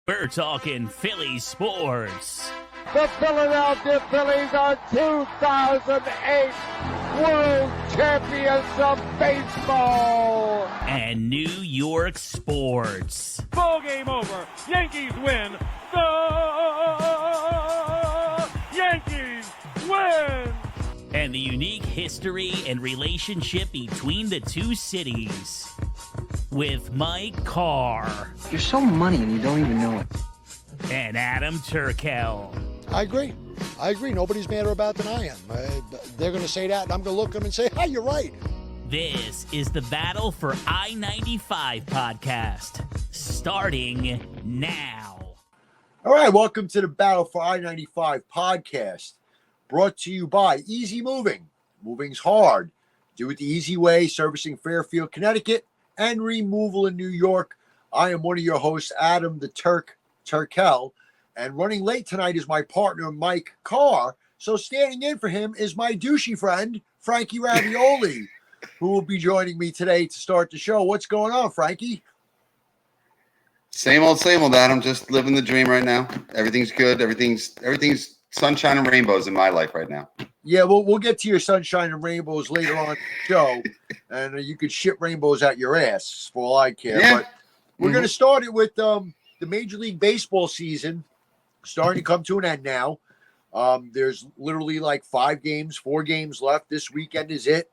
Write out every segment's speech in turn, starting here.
We're talking Philly sports. The Philadelphia Phillies are 2008 World Champions of Baseball. And New York sports. Ball game over. Yankees win. The Yankees win. And the unique history and relationship between the two cities. With Mike Carr. You're so money and you don't even know it. And Adam Turkel. I agree. Nobody's madder about than I am. They're going to say that, and I'm going to look at them and say, "Hi, you're right." This is the Battle for I-95 podcast, starting now. All right, welcome to the Battle for I-95 podcast, brought to you by Easy Moving. Moving's hard. Do it the easy way, servicing Fairfield, Connecticut, and removal in New York. I am one of your hosts, Adam the Turkel, and running late tonight is my partner, Mike Carr. So standing in for him is my douchey friend, Frankie Ravioli, who will be joining me today to start the show. What's going on, Frankie? Same old, Adam. Just living the dream right now. Everything's good. Everything's sunshine and rainbows in my life right now. Yeah, we'll get to your sunshine and rainbows later on in the show, and you could shit rainbows out your ass for all I care. Yeah. But we're going to start it with the Major League Baseball season starting to come to an end now. There's literally like 4 games left. This weekend is it.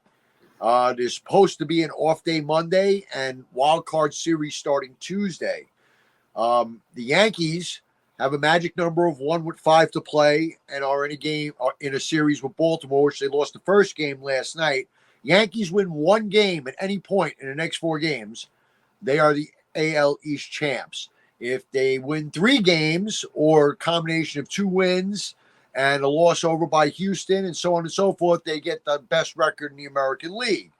There's supposed to be an off day Monday and wild card series starting Tuesday. The Yankees have a magic number of 1 with 5 to play and are in a series with Baltimore, which they lost the first game last night. Yankees win 1 game at any point in the next 4 games, they are the AL East champs. If they win 3 games or a combination of 2 wins and a loss over by Houston and so on and so forth, they get the best record in the American League.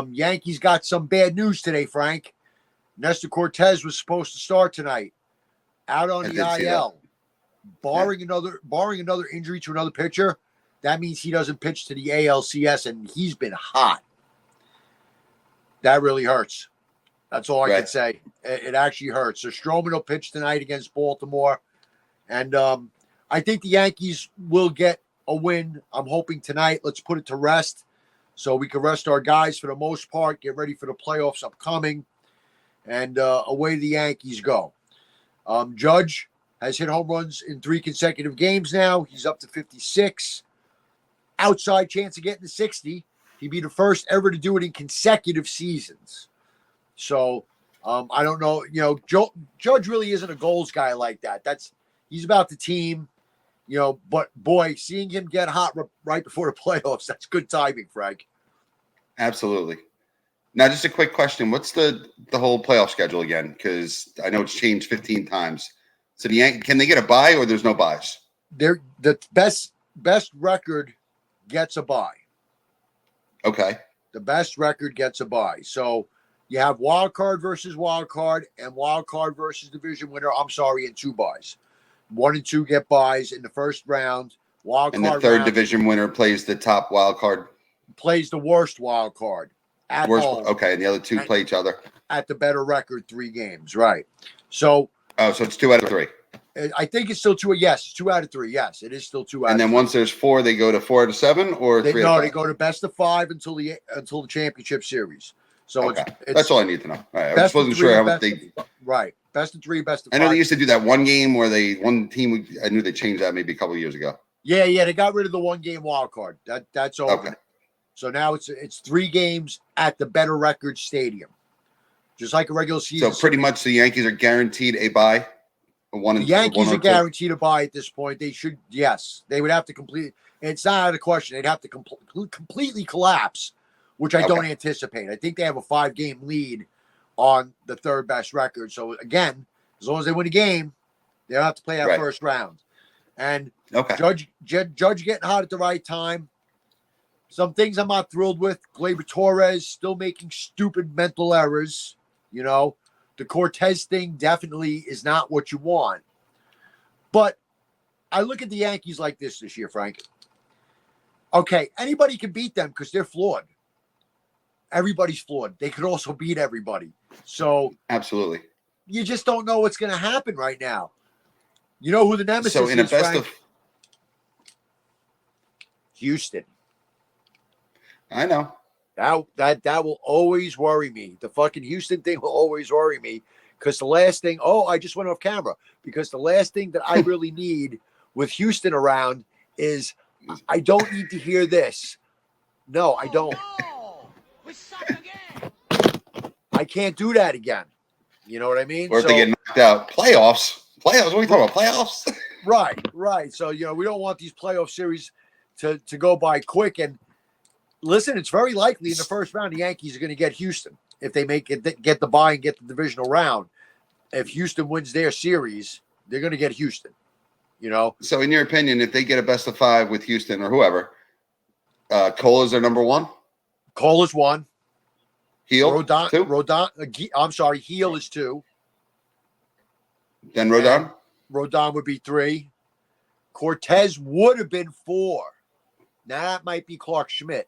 Yankees got some bad news today, Frank. Nestor Cortez was supposed to start tonight. Out on the IL, barring another injury to another pitcher, that means he doesn't pitch to the ALCS, and he's been hot. That really hurts. That's all I can say. It actually hurts. So Stroman will pitch tonight against Baltimore, and I think the Yankees will get a win. I'm hoping tonight. Let's put it to rest so we can rest our guys for the most part, get ready for the playoffs upcoming, and away the Yankees go. Judge has hit home runs in 3 consecutive games now. He's up to 56. Outside chance of getting to 60. He'd be the first ever to do it in consecutive seasons. So I don't know. Judge really isn't a goals guy like that. He's about the team. But boy, seeing him get hot right before the playoffs, that's good timing, Frank. Absolutely. Now, just a quick question. What's the whole playoff schedule again? Because I know it's changed 15 times. So can they get a bye or there's no buys? The best record gets a bye. Okay. The best record gets a bye. So you have wild card versus wild card and wild card versus division winner. And 2 buys. 1 and 2 get buys in the first round. And the third division winner plays the top wild card. Plays the worst wild card. Home, okay, and the other 2 play each other at the better record 3 games, right? So, so it's 2 out of 3. I think it's still 2. Yes, it's 2 out of 3. Yes, it is still 2 out. And then once there's 4, they go to 4 out of 7, or 3. No, they go to best of 5 until the championship series. So okay. it's that's all I need to know. All right, I just wasn't sure how they. Right, best of 3, best of 5. I know they used to do that 1 game where one team. I knew they changed that maybe a couple of years ago. Yeah, they got rid of the 1 game wild card. That's over. Okay. So now it's 3 games at the better record stadium, just like a regular season. So pretty much the Yankees are guaranteed a bye. The Yankees are guaranteed a bye at this point. They should, yes, they would have to complete. It's not out of question. They'd have to completely collapse, which I don't anticipate. I think they have a 5-game lead on the 3rd best record. So again, as long as they win a game, they don't have to play that first round. And Judge getting hot at the right time. Some things I'm not thrilled with. Gleyber Torres still making stupid mental errors. The Cortez thing definitely is not what you want. But I look at the Yankees like this year, Frank. Okay, anybody can beat them because they're flawed. Everybody's flawed. They could also beat everybody. So absolutely. you just don't know what's going to happen right now. You know who the nemesis So in a is, best Frank? of, Houston. I know. That will always worry me. The fucking Houston thing will always worry me because the last thing. Oh, I just went off camera because the last thing that I really need with Houston around is I don't need to hear this. No, I don't. No! We suck again! I can't do that again. You know what I mean? Or if they get knocked out, playoffs. What are we talking about? Playoffs? Right. So we don't want these playoff series to go by quick. And listen, it's very likely in the first round the Yankees are going to get Houston if they get the bye and get the divisional round. If Houston wins their series, they're going to get Houston. So in your opinion, if they get a best of 5 with Houston or whoever, Cole is their number 1? Cole is 1. Heel, 2? I'm sorry, Heel is 2. Then Rodon? Rodon would be 3. Cortez would have been 4. Now that might be Clark Schmidt.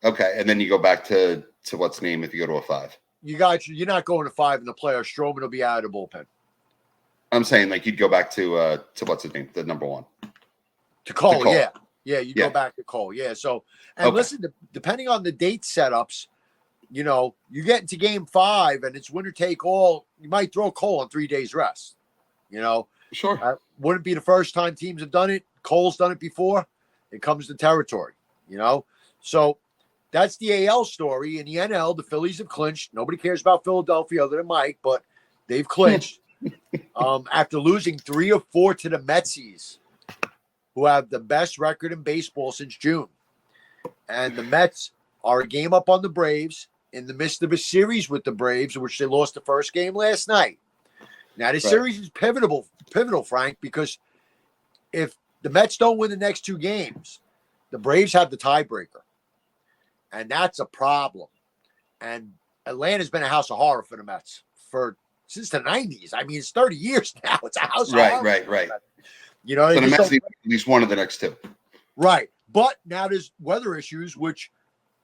Okay, and then you go back to what's name if you go to a 5. You're not going to 5 in the playoffs. Stroman will be out of the bullpen. I'm saying like you'd go back to what's his name, the number 1. To Cole, Cole. Yeah, you go back to Cole. Yeah. So, and listen, depending on the date setups, you get into game 5 and it's winner take all. You might throw Cole on 3 days rest. Sure. Wouldn't be the first time teams have done it. Cole's done it before. It comes to territory, So that's the AL story. In the NL, the Phillies have clinched. Nobody cares about Philadelphia other than Mike, but they've clinched after losing 3 or 4 to the Metsies, who have the best record in baseball since June. And the Mets are a game up on the Braves in the midst of a series with the Braves, in which they lost the first game last night. Now, this series is pivotal, Frank, because if the Mets don't win the next 2 games, the Braves have the tiebreaker. And that's a problem. And Atlanta's been a house of horror for the Mets since the 90s. I mean, it's 30 years now. It's a house of horror. Right. So the Mets need at least one of the next 2. Right. But now there's weather issues, which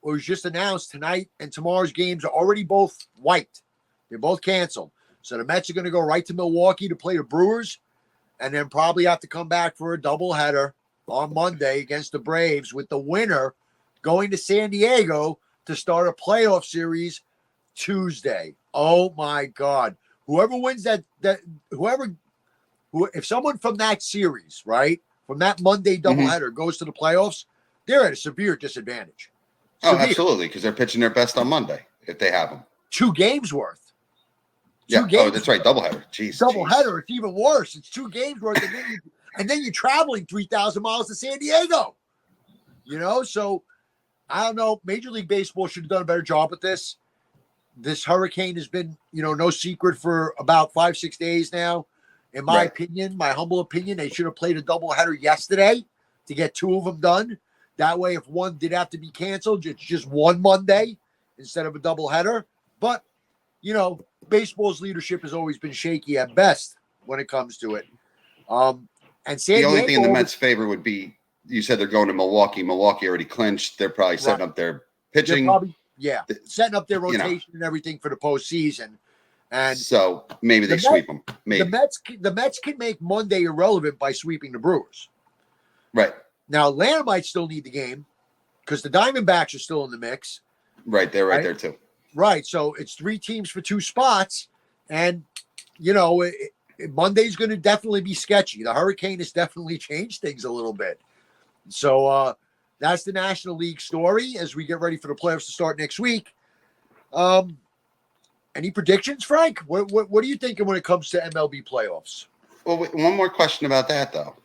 was just announced tonight, and tomorrow's games are already both wiped. They're both canceled. So the Mets are going to go right to Milwaukee to play the Brewers, and then probably have to come back for a doubleheader on Monday against the Braves, with the winner going to San Diego to start a playoff series Tuesday. Oh my God. Whoever wins if someone from that series, right, from that Monday doubleheader goes to the playoffs, they're at a severe disadvantage. Oh, absolutely, because they're pitching their best on Monday if they have them. 2 games worth. Yeah. Oh, that's right. Doubleheader. Doubleheader. It's even worse. It's 2 games worth, and then you're traveling 3,000 miles to San Diego. So I don't know. Major League Baseball should have done a better job with this. This hurricane has been, no secret for about 5-6 days now. In my opinion, my humble opinion, they should have played a doubleheader yesterday to get 2 of them done. That way, if one did have to be canceled, it's just one Monday instead of a doubleheader. But, baseball's leadership has always been shaky at best when it comes to it. And San the only Diego, thing in the Mets' favor would be, you said they're going to Milwaukee. Milwaukee already clinched. They're probably setting up their pitching. Setting up their rotation and everything for the postseason. And so maybe they sweep them. Maybe the Mets can make Monday irrelevant by sweeping the Brewers. Right. Now, Atlanta might still need the game because the Diamondbacks are still in the mix. Right. They're right there too. Right. So it's 3 teams for 2 spots. And, Monday's going to definitely be sketchy. The hurricane has definitely changed things a little bit. So that's the National League story as we get ready for the playoffs to start next week. Any predictions, Frank? What are you thinking when it comes to MLB playoffs? Well, wait, one more question about that, though.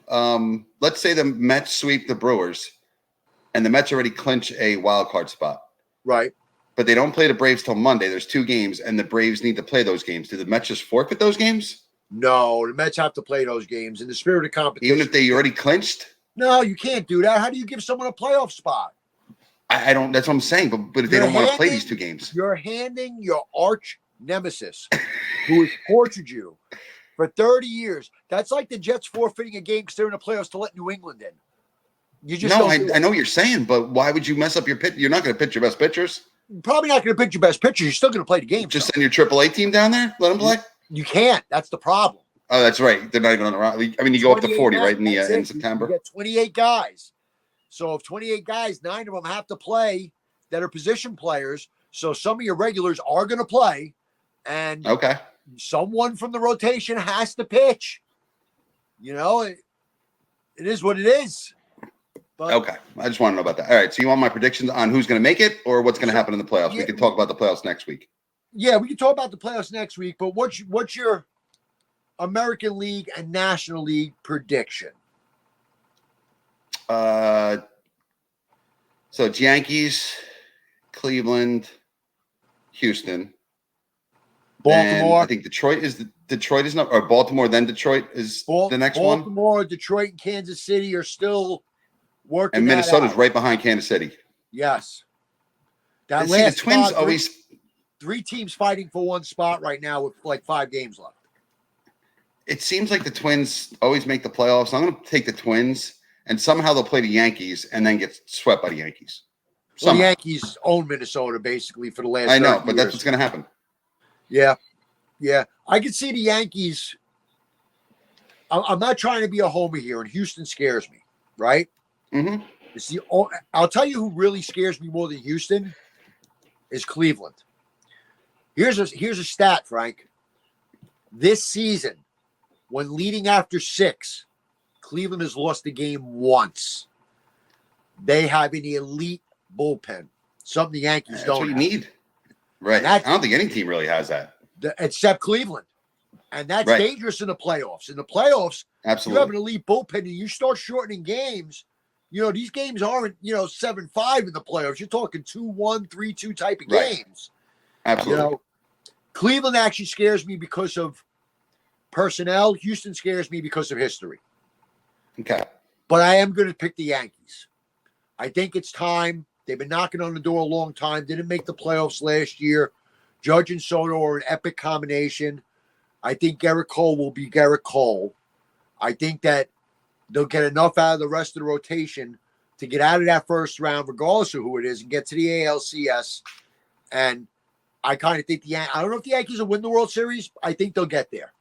Let's say the Mets sweep the Brewers, and the Mets already clinch a wild card spot. Right. But they don't play the Braves till Monday. There's 2 games, and the Braves need to play those games. Do the Mets just forfeit those games? No, the Mets have to play those games in the spirit of competition. Even if they already clinched? No, you can't do that. How do you give someone a playoff spot? I don't. That's what I'm saying. But if they don't want to play these 2 games, you're handing your arch nemesis, who has tortured you for 30 years. That's like the Jets forfeiting a game because they're in the playoffs to let New England in. You just I know what you're saying, but why would you mess up your pitch? You're not going to pitch your best pitchers. probably not going to pitch your best pitcher. You're still going to play the game. Just send your AAA team down there. Let them play. You can't. That's the problem. Oh, that's right. They're not even on the round. I mean, you go up to 40, guys, right, in in September. You get 28 guys. So if 28 guys, 9 of them have to play that are position players. So some of your regulars are going to play, and Okay. someone from the rotation has to pitch. You know, it is what it is. But Okay. I just want to know about that. All right. So you want my predictions on who's going to make it or what's going to happen in the playoffs? Yeah, we can talk about the playoffs next week. Yeah, we can talk about the playoffs next week. But what's your American League and National League prediction? So it's Yankees, Cleveland, Houston, Baltimore. And I think Detroit is not, or Baltimore, then Detroit is the next one. Baltimore, Detroit, and Kansas City are still working. And Minnesota's out. right behind Kansas City. Yes. That And last the Twins spot, always three teams fighting for one spot right now with like 5 games left. It seems like the Twins always make the playoffs. I'm going to take the Twins, and somehow they'll play the Yankees and then get swept by the Yankees. Well, the Yankees own Minnesota basically for the last. I know, but years. that's what's going to happen. Yeah, yeah. I could see the Yankees. I'm not trying to be a homer here, and Houston scares me, right? Mm-hmm. I'll tell you who really scares me more than Houston is Cleveland. Here's a stat, Frank. This season, when leading after 6, Cleveland has lost the game once. They have an elite bullpen, something the Yankees That's don't what you have. need. Right. I don't think any team really has that. Except Cleveland. And that's right. dangerous in the playoffs. In the playoffs, absolutely, you have an elite bullpen and you start shortening games. You know, these games aren't, 7-5 in the playoffs. You're talking 2-1, 3-2 type of games. Absolutely. Cleveland actually scares me because of personnel. Houston scares me because of history. Okay. But I am going to pick the Yankees. I think it's time. They've been knocking on the door a long time. Didn't make the playoffs last year. Judge and Soto are an epic combination. I think Garrett Cole will be Garrett Cole. I think that they'll get enough out of the rest of the rotation to get out of that first round, regardless of who it is, and get to the ALCS. And I kind of think I don't know if the Yankees will win the World Series. I think they'll get there.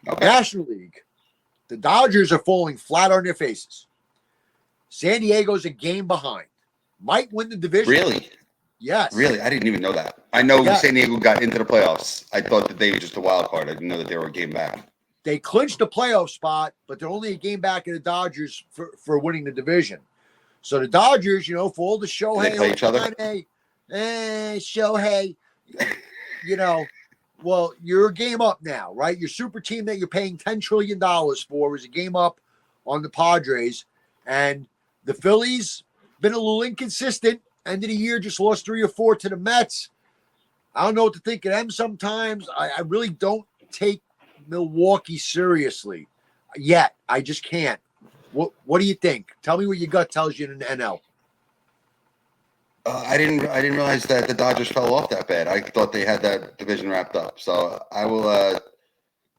Okay. National League. The Dodgers are falling flat on their faces. San Diego's a game behind. Might win the division. Really? Yes. Really? I didn't even know that. I know San Diego got into the playoffs. I thought that they were just a wild card. I didn't know that they were a game back. They clinched the playoff spot, but they're only a game back of the Dodgers for winning the division. So the Dodgers, for all the Shohei. They play each other? Shohei. Well, you're a game up now, right? Your super team that you're paying $10 trillion for is a game up on the Padres. And the Phillies been a little inconsistent. End of the year, just lost 3 or 4 to the Mets. I don't know what to think of them sometimes. I really don't take Milwaukee seriously yet. I just can't. What do you think? Tell me what your gut tells you in the NL. I didn't realize that the Dodgers fell off that bad. I thought they had that division wrapped up. So I will.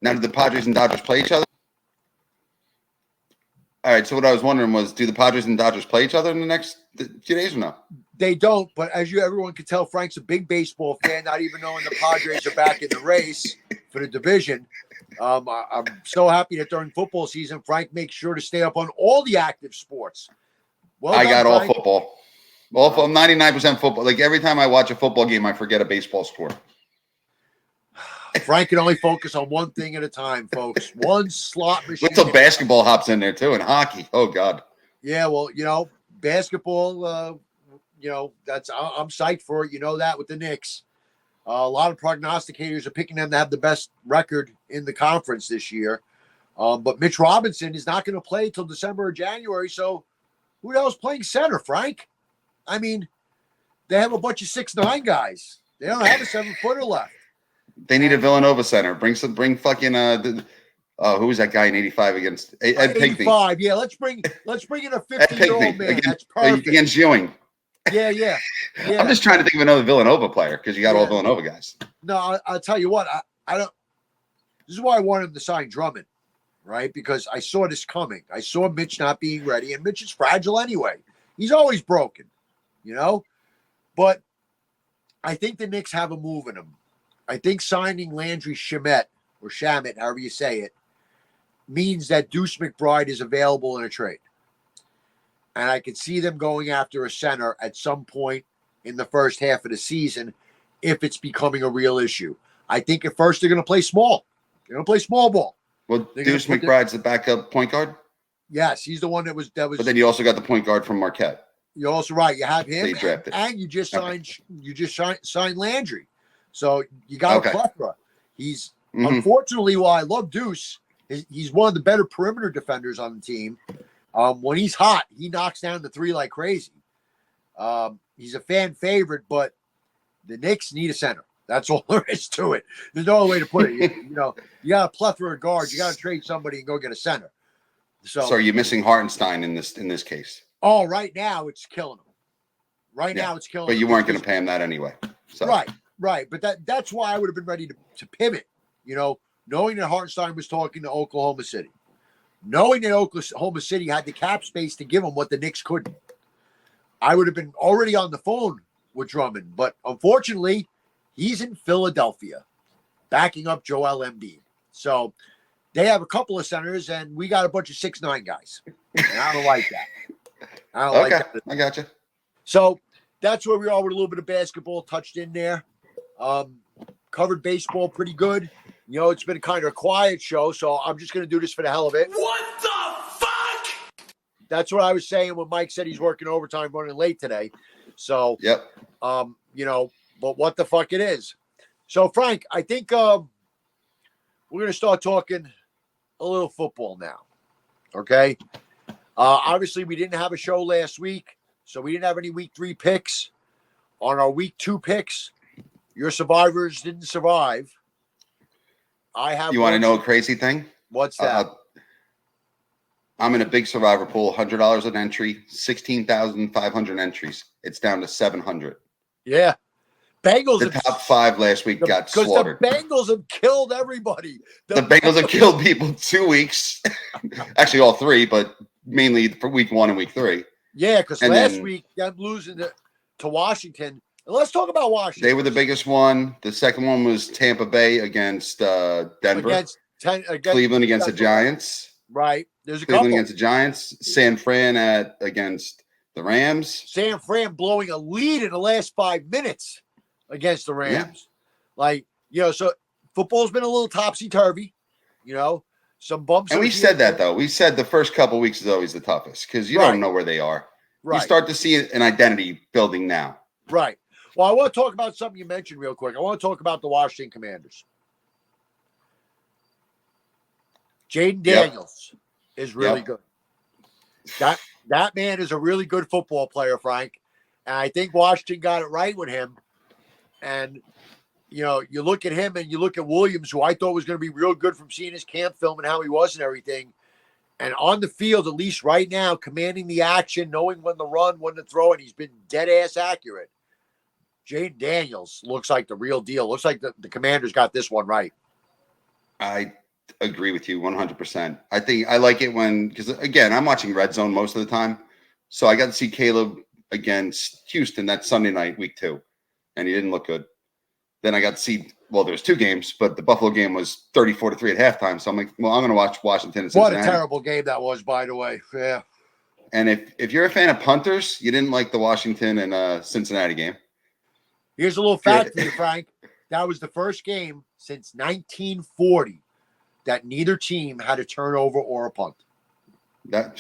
Now, do the Padres and Dodgers play each other? All right. So what I was wondering was, do the Padres and Dodgers play each other in the next few days or no? They don't. But as everyone can tell, Frank's a big baseball fan, not even knowing the Padres are back in the race for the division. I'm so happy that during football season, Frank makes sure to stay up on all the active sports. Well, I got all Frank. football. Well, I'm 99% football. Like every time I watch a football game, I forget a baseball score. Frank can only focus on one thing at a time, folks. One slot machine. What's till basketball hops in there too, and hockey. Oh God. Yeah, well, basketball. That's I'm psyched for it. You know that with the Knicks. A lot of prognosticators are picking them to have the best record in the conference this year. But Mitch Robinson is not going to play till December or January. So who the hell's playing center, Frank? I mean, they have a bunch of 6'9" guys. They don't have a 7-footer left. They need a Villanova center. Bring fucking who was that guy in '85 against Ed Pinckney? 85, yeah. Let's bring in a 50-year-old man. That's perfect. Against Ewing. Yeah. I'm just trying to think of another Villanova player because you got all Villanova guys. No, I'll tell you what. I don't. This is why I want him to sign Drummond, right? Because I saw this coming. I saw Mitch not being ready, and Mitch is fragile anyway. He's always broken. you know? But I think the Knicks have a move in them. I think signing Landry Shamet, or Shamet, however you say it, means that Deuce McBride is available in a trade. And I could see them going after a center at some point in the first half of the season if it's becoming a real issue. I think at first they're going to play small. They're going to play small ball. Well, Deuce McBride's the backup point guard. Yes, he's the one that was. But then you also got the point guard from Marquette. You're also right. You have him, They drafted. and you just signed Landry. So you got a plethora. He's unfortunately, while I love Deuce, he's one of the better perimeter defenders on the team. When he's hot, he knocks down the three like crazy. He's a fan favorite, but the Knicks need a center. That's all there is to it. There's no other way to put it. You got a plethora of guards. You got to trade somebody and go get a center. So are you missing Hartenstein in this case? Oh, right now it's killing him. Now it's killing him. But you weren't going to pay him that anyway. So. Right. But that's why I would have been ready to pivot, knowing that Hartenstein was talking to Oklahoma City. Knowing that Oklahoma City had the cap space to give him what the Knicks couldn't. I would have been already on the phone with Drummond. But unfortunately, he's in Philadelphia backing up Joel Embiid. So they have a couple of centers, and we got a bunch of 6'9" guys. And I don't like that. I got you. So that's where we are with a little bit of basketball touched in there. Covered baseball pretty good. It's been kind of a quiet show, so I'm just going to do this for the hell of it. What the fuck? That's what I was saying when Mike said he's working overtime running late today. So, yep. But what the fuck it is. So, Frank, I think we're going to start talking a little football now. Okay? Obviously, we didn't have a show last week, so we didn't have any week 3 picks. On our week 2 picks, your survivors didn't survive. You want to know a crazy thing? What's that? I'm in a big survivor pool, $100 an entry, 16,500 entries. It's down to 700. Yeah. Bengals. The top 5 last week got slaughtered. Because the Bengals have killed everybody. The Bengals have killed people 2 weeks. Actually, all 3, but mainly for week 1 and week 3. Yeah, because last week, them losing to Washington. And let's talk about Washington. They were the biggest one. The second one was Tampa Bay against Denver. Against Cleveland against the Giants. Right. There's a Cleveland couple. against the Giants. San Fran against the Rams. San Fran blowing a lead in the last 5 minutes against the Rams. Yeah. So football's been a little topsy-turvy, some bumps. And we said that, though. We said the first couple weeks is always the toughest because you don't know where they are. Right. You start to see an identity building now. Right. Well, I want to talk about something you mentioned real quick. I want to talk about the Washington Commanders. Jaden Daniels is really good. That man is a really good football player, Frank. And I think Washington got it right with him. And, you look at him and you look at Williams, who I thought was going to be real good from seeing his camp film and how he was and everything. And on the field, at least right now, commanding the action, knowing when to run, when to throw, and he's been dead-ass accurate. Jaden Daniels looks like the real deal. Looks like the Commanders got this one right. I agree with you 100%. I think I like it because, again, I'm watching Red Zone most of the time. So I got to see Caleb against Houston that Sunday night, week 2, and he didn't look good. Then I got to see, there's 2 games, but the Buffalo game was 34-3 at halftime. So I'm like, I'm going to watch Washington and Cincinnati. What a terrible game that was, by the way. Yeah. And if you're a fan of punters, you didn't like the Washington and Cincinnati game. Here's a little fact for you, Frank. That was the first game since 1940 that neither team had a turnover or a punt. They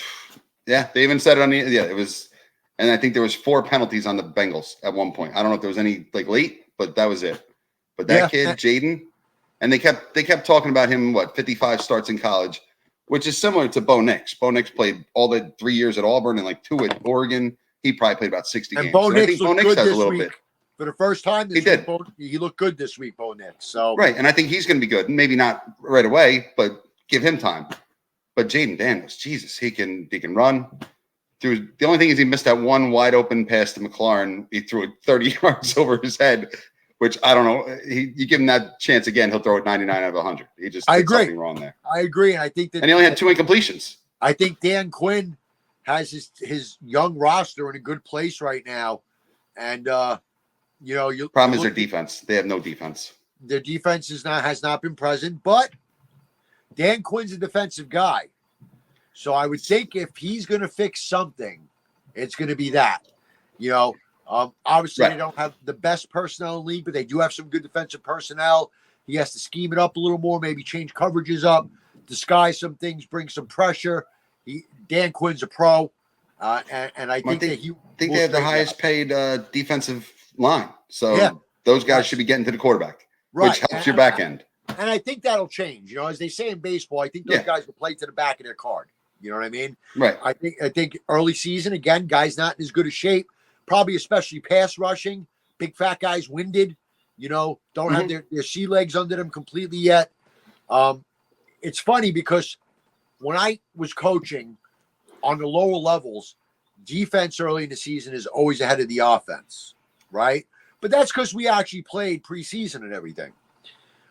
even said it it was, and I think there was 4 penalties on the Bengals at one point. I don't know if there was any late, but that was it. But that kid, Jaden, and they kept talking about him, 55 starts in college, which is similar to Bo Nix. Bo Nix played all the 3 years at Auburn and 2 at Oregon. He probably played about 60 games. Bo Nix looked good this week. Bit. For the first time this week, he looked good this week, Bo Nix. So right, and I think he's going to be good. Maybe not right away, but give him time. But Jaden Daniels, Jesus, he can run. The only thing is he missed that one wide open pass to McLaurin. He threw it 30 yards over his head, which I don't know. You give him that chance again, he'll throw it 99 out of 100. He just did something wrong there. I agree, and I think that. And he only had 2 incompletions. I think Dan Quinn has his young roster in a good place right now. And you know, Problem is their defense. They have no defense. Their defense has not been present, but Dan Quinn's a defensive guy. So I would think if he's going to fix something, it's going to be that. You know, obviously Right. they don't have the best personnel in the league, but they do have some good defensive personnel. He has to scheme it up a little more, maybe change coverages up, disguise some things, bring some pressure. Dan Quinn's a pro, and I think that he. I think they have the highest paid defensive line, so Yeah. those guys should be getting to the quarterback, which helps your back end. And I think that'll change. You know, as they say in baseball, I think those guys will play to the back of their card. You know what I mean? Right. I think early season, again, guys not in as good a shape, probably especially pass rushing, big fat guys winded, you know, don't have their sea legs under them completely yet. It's funny because when I was coaching on the lower levels, defense early in the season is always ahead of the offense, right? But that's because we actually played preseason and everything.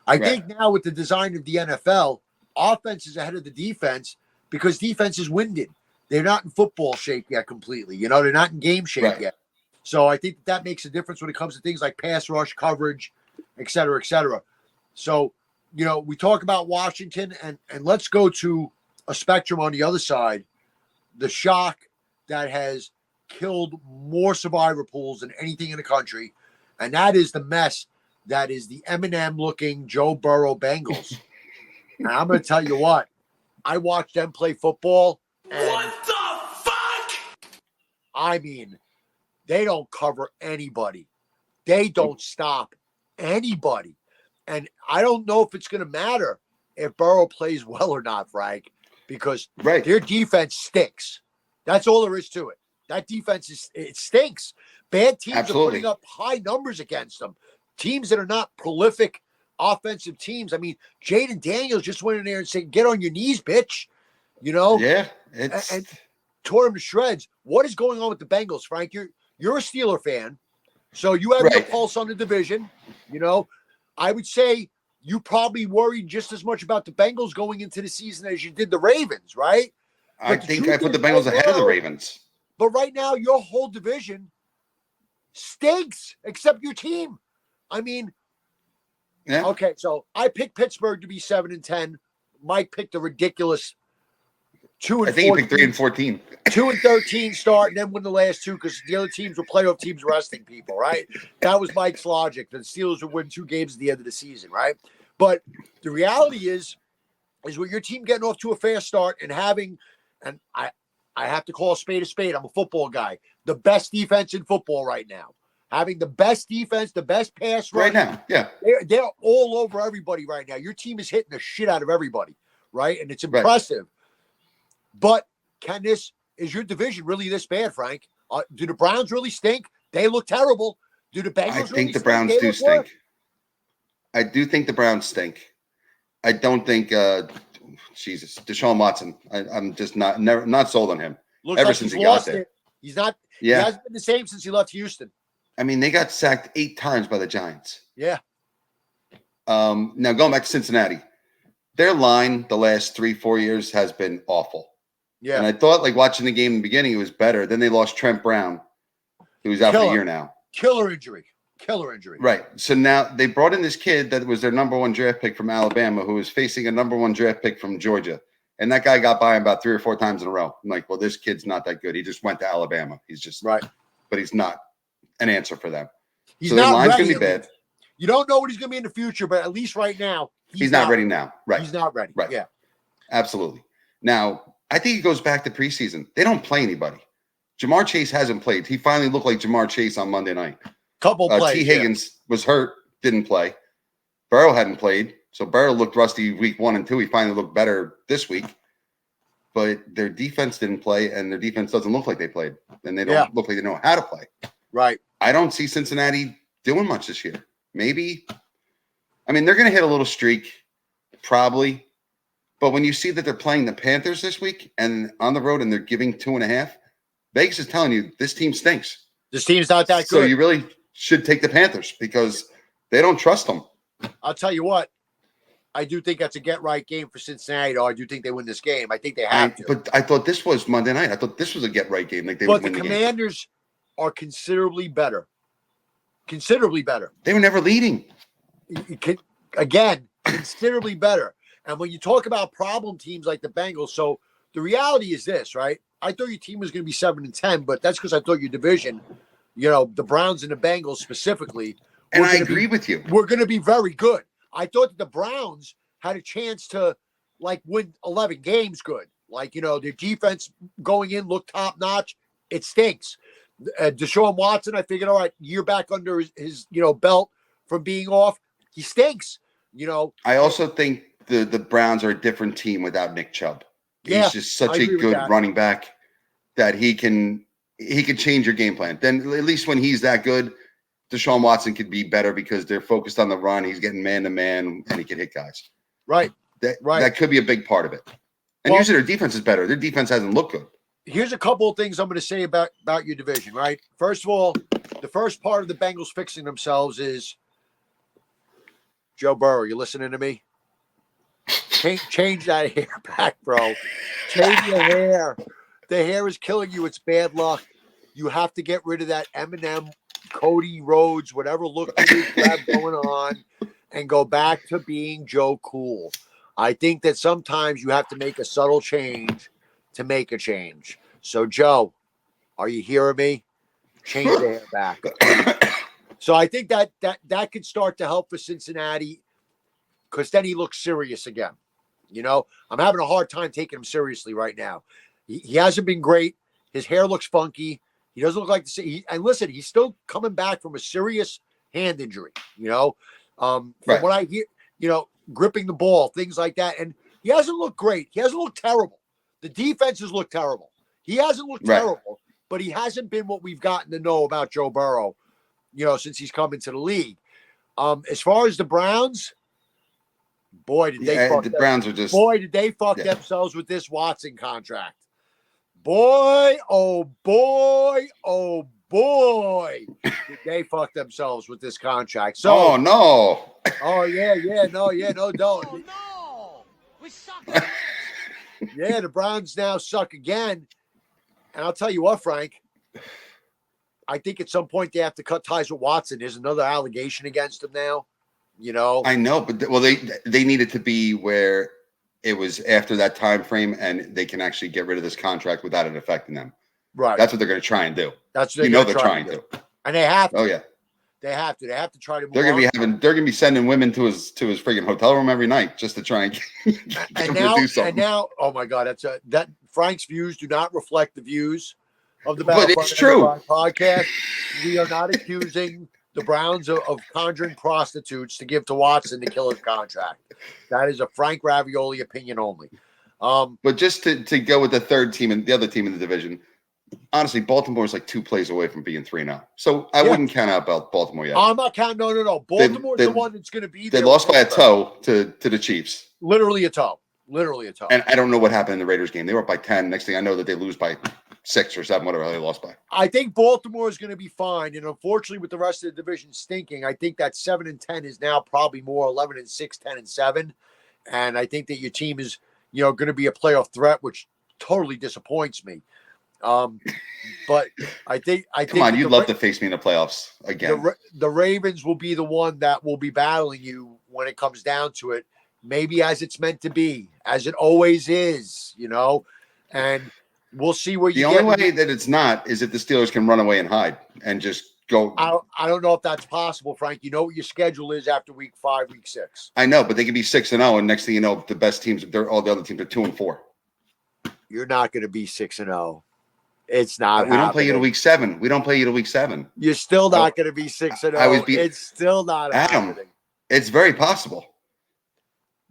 I think now with the design of the NFL, offense is ahead of the defense because defense is winded. They're not in football shape yet completely. You know, they're not in game shape yet. So I think that makes a difference when it comes to things like pass rush, coverage, et cetera, et cetera. So, you know, we talk about Washington, and let's go to a spectrum on the other side. The shock that has killed more survivor pools than anything in the country, and that is the mess that is the Eminem-looking Joe Burrow Bengals. And I'm going to tell you what, I watched them play football. And What the fuck? I mean, they don't cover anybody. They don't stop anybody. And I don't know if it's going to matter if Burrow plays well or not, Frank, because their defense stinks. That's all there is to it. That defense it stinks. Bad teams are putting up high numbers against them. Teams that are not prolific offensive teams. I mean, Jaden Daniels just went in there and said, "Get on your knees, bitch." You know? Yeah. And tore him to shreds. What is going on with the Bengals, Frank? You're a Steeler fan, so you have your pulse on the division. You know, I would say you probably worried just as much about the Bengals going into the season as you did the Ravens, right? I think I put the Bengals ahead of the Ravens. But right now, your whole division stinks, except your team. I mean, okay, so I picked Pittsburgh to be 7-10. Mike picked a ridiculous 2-14. I think he picked 3-14. 2-13 start and then win the last two because the other teams were playoff teams resting people, right? That was Mike's logic. The Steelers would win 2 games at the end of the season, right? But the reality is with your team getting off to a fast start and having, and I have to call a spade a spade. I'm a football guy. The best defense in football right now. Having the best defense, the best pass right now. Yeah. They're all over everybody right now. Your team is hitting the shit out of everybody, right? And it's impressive. But is your division really this bad, Frank? Do the Browns really stink? They look terrible. Do the Bengals I think the stink? Browns do stink. I do think the Browns stink. I don't think Deshaun Watson. I'm just not sold on him. Looks ever like since he's he got lost there. it. He's not. Yeah. He hasn't been the same since he left Houston. I mean, they got sacked 8 times by the Giants. Yeah. Now going back to Cincinnati, their line the last 3-4 years has been awful. Yeah. And I thought, like, watching the game in the beginning, it was better. Then they lost Trent Brown, who's out for a year now. Killer injury. Right. So now they brought in this kid that was their number 1 draft pick from Alabama, who was facing a number 1 draft pick from Georgia. And that guy got by him about 3 or 4 times in a row. I'm like, well, this kid's not that good. He just went to Alabama. He's just but he's not an answer for them. He's so their not line's ready. going to be bad. You don't know what he's going to be in the future, but at least right now, he's not ready now. Right. He's not ready. Right. Yeah. Absolutely. Now, I think it goes back to preseason. They don't play anybody. Jamar Chase hasn't played. He finally looked like Jamar Chase on Monday night. Couple plays. T. Higgins was hurt, didn't play. Burrow hadn't played. So Burrow looked rusty week 1 and 2. He finally looked better this week. But their defense didn't play, and their defense doesn't look like they played. And they don't look like they know how to play. Right. I don't see Cincinnati doing much this year. Maybe. I mean, they're going to hit a little streak, probably. But when you see that they're playing the Panthers this week and on the road and they're giving 2.5, Vegas is telling you this team stinks. This team's not that good. So you really should take the Panthers because they don't trust them. I'll tell you what. I do think that's a get-right game for Cincinnati, though. I do think they win this game. I think they have to. But I thought this was Monday night. I thought this was a get-right game. Like they would win the game. Commanders are considerably better Considerably better. They were never leading. Again, considerably better. And when you talk about problem teams like the Bengals, so the reality is this, right? I thought your team was going to be 7-10, but that's because I thought your division, the Browns and the Bengals specifically, And I agree with you. We're going to be very good. I thought that the Browns had a chance to win 11 games good. Their defense going in looked top notch. It stinks. Deshaun Watson, I figured, all right, year back under his belt from being off. He stinks. I also think the Browns are a different team without Nick Chubb. Yeah, He's just such a good running back that he can change your game plan. Then at least when he's that good, Deshaun Watson could be better because they're focused on the run. He's getting man to man and he can hit guys. Right. That could be a big part of it. And usually their defense is better. Their defense hasn't looked good. Here's a couple of things I'm going to say about your division, right? First of all, the first part of the Bengals fixing themselves is Joe Burrow. You listening to me? Change that hair back, bro. Change your hair. The hair is killing you. It's bad luck. You have to get rid of that Eminem, Cody Rhodes, whatever look you have going on, and go back to being Joe Cool. I think that sometimes you have to make a subtle change to make a change. So, Joe, are you hearing me? Change the hair back. So I think that could start to help for Cincinnati because then he looks serious again. I'm having a hard time taking him seriously right now. He hasn't been great. His hair looks funky. He doesn't look like the same. And listen, he's still coming back from a serious hand injury. From what I hear, gripping the ball, things like that. And he hasn't looked great. He hasn't looked terrible. The defense has looked terrible. He hasn't looked terrible, but he hasn't been what we've gotten to know about Joe Burrow, since he's come into the league. As far as the Browns, boy, did they fuck themselves with this Watson contract. Boy, oh boy, oh boy, did they fuck themselves with this contract. So, oh no. Oh yeah, no, don't. Oh no, we suck. Yeah, the Browns now suck again. And I'll tell you what, Frank, I think at some point they have to cut ties with Watson. There's another allegation against him now. I know, but they needed to be where it was after that time frame, and they can actually get rid of this contract without it affecting them. Right. That's what they're going to try and do. That's what they're trying to. And they have to. Oh yeah. They have to. They have to try to. They're going to be sending women to his friggin' hotel room every night just to try and get him to do something. And now, oh my God, that Frank's views do not reflect the views of the But it's true. podcast. We are not accusing the Browns of conjuring prostitutes to give to Watson to kill his contract. That is a Frank Ravioli opinion only. But just to go with the third team and the other team in the division, honestly, Baltimore is like 2 plays away from being 3-0. So I wouldn't count out Baltimore yet. I'm not counting. No. Baltimore's the one that's going to be there. They lost by a toe to the Chiefs. Literally a toe. And I don't know what happened in the Raiders game. They were up by 10. Next thing I know that they lose by 6 or 7, whatever they lost by. I think Baltimore is going to be fine. And unfortunately, with the rest of the division stinking, I think that 7-10 is now probably more 11-6, 10-7. And I think that your team is, going to be a playoff threat, which totally disappoints me. But I think come on, you'd love to face me in the playoffs again. The Ravens will be the one that will be battling you when it comes down to it. Maybe as it's meant to be, as it always is, and we'll see where you get. The only way that it's not is if the Steelers can run away and hide and just go. I don't know if that's possible, Frank. You know what your schedule is after week 5, week 6. I know, but they could be 6-0, and next thing you know, the best teams, all the other teams are 2-4. You're not going to be 6-0. It's not. We don't play you to week 7. We don't play you to week 7. You're still not going to be 6-0. It's still not happening. It's very possible.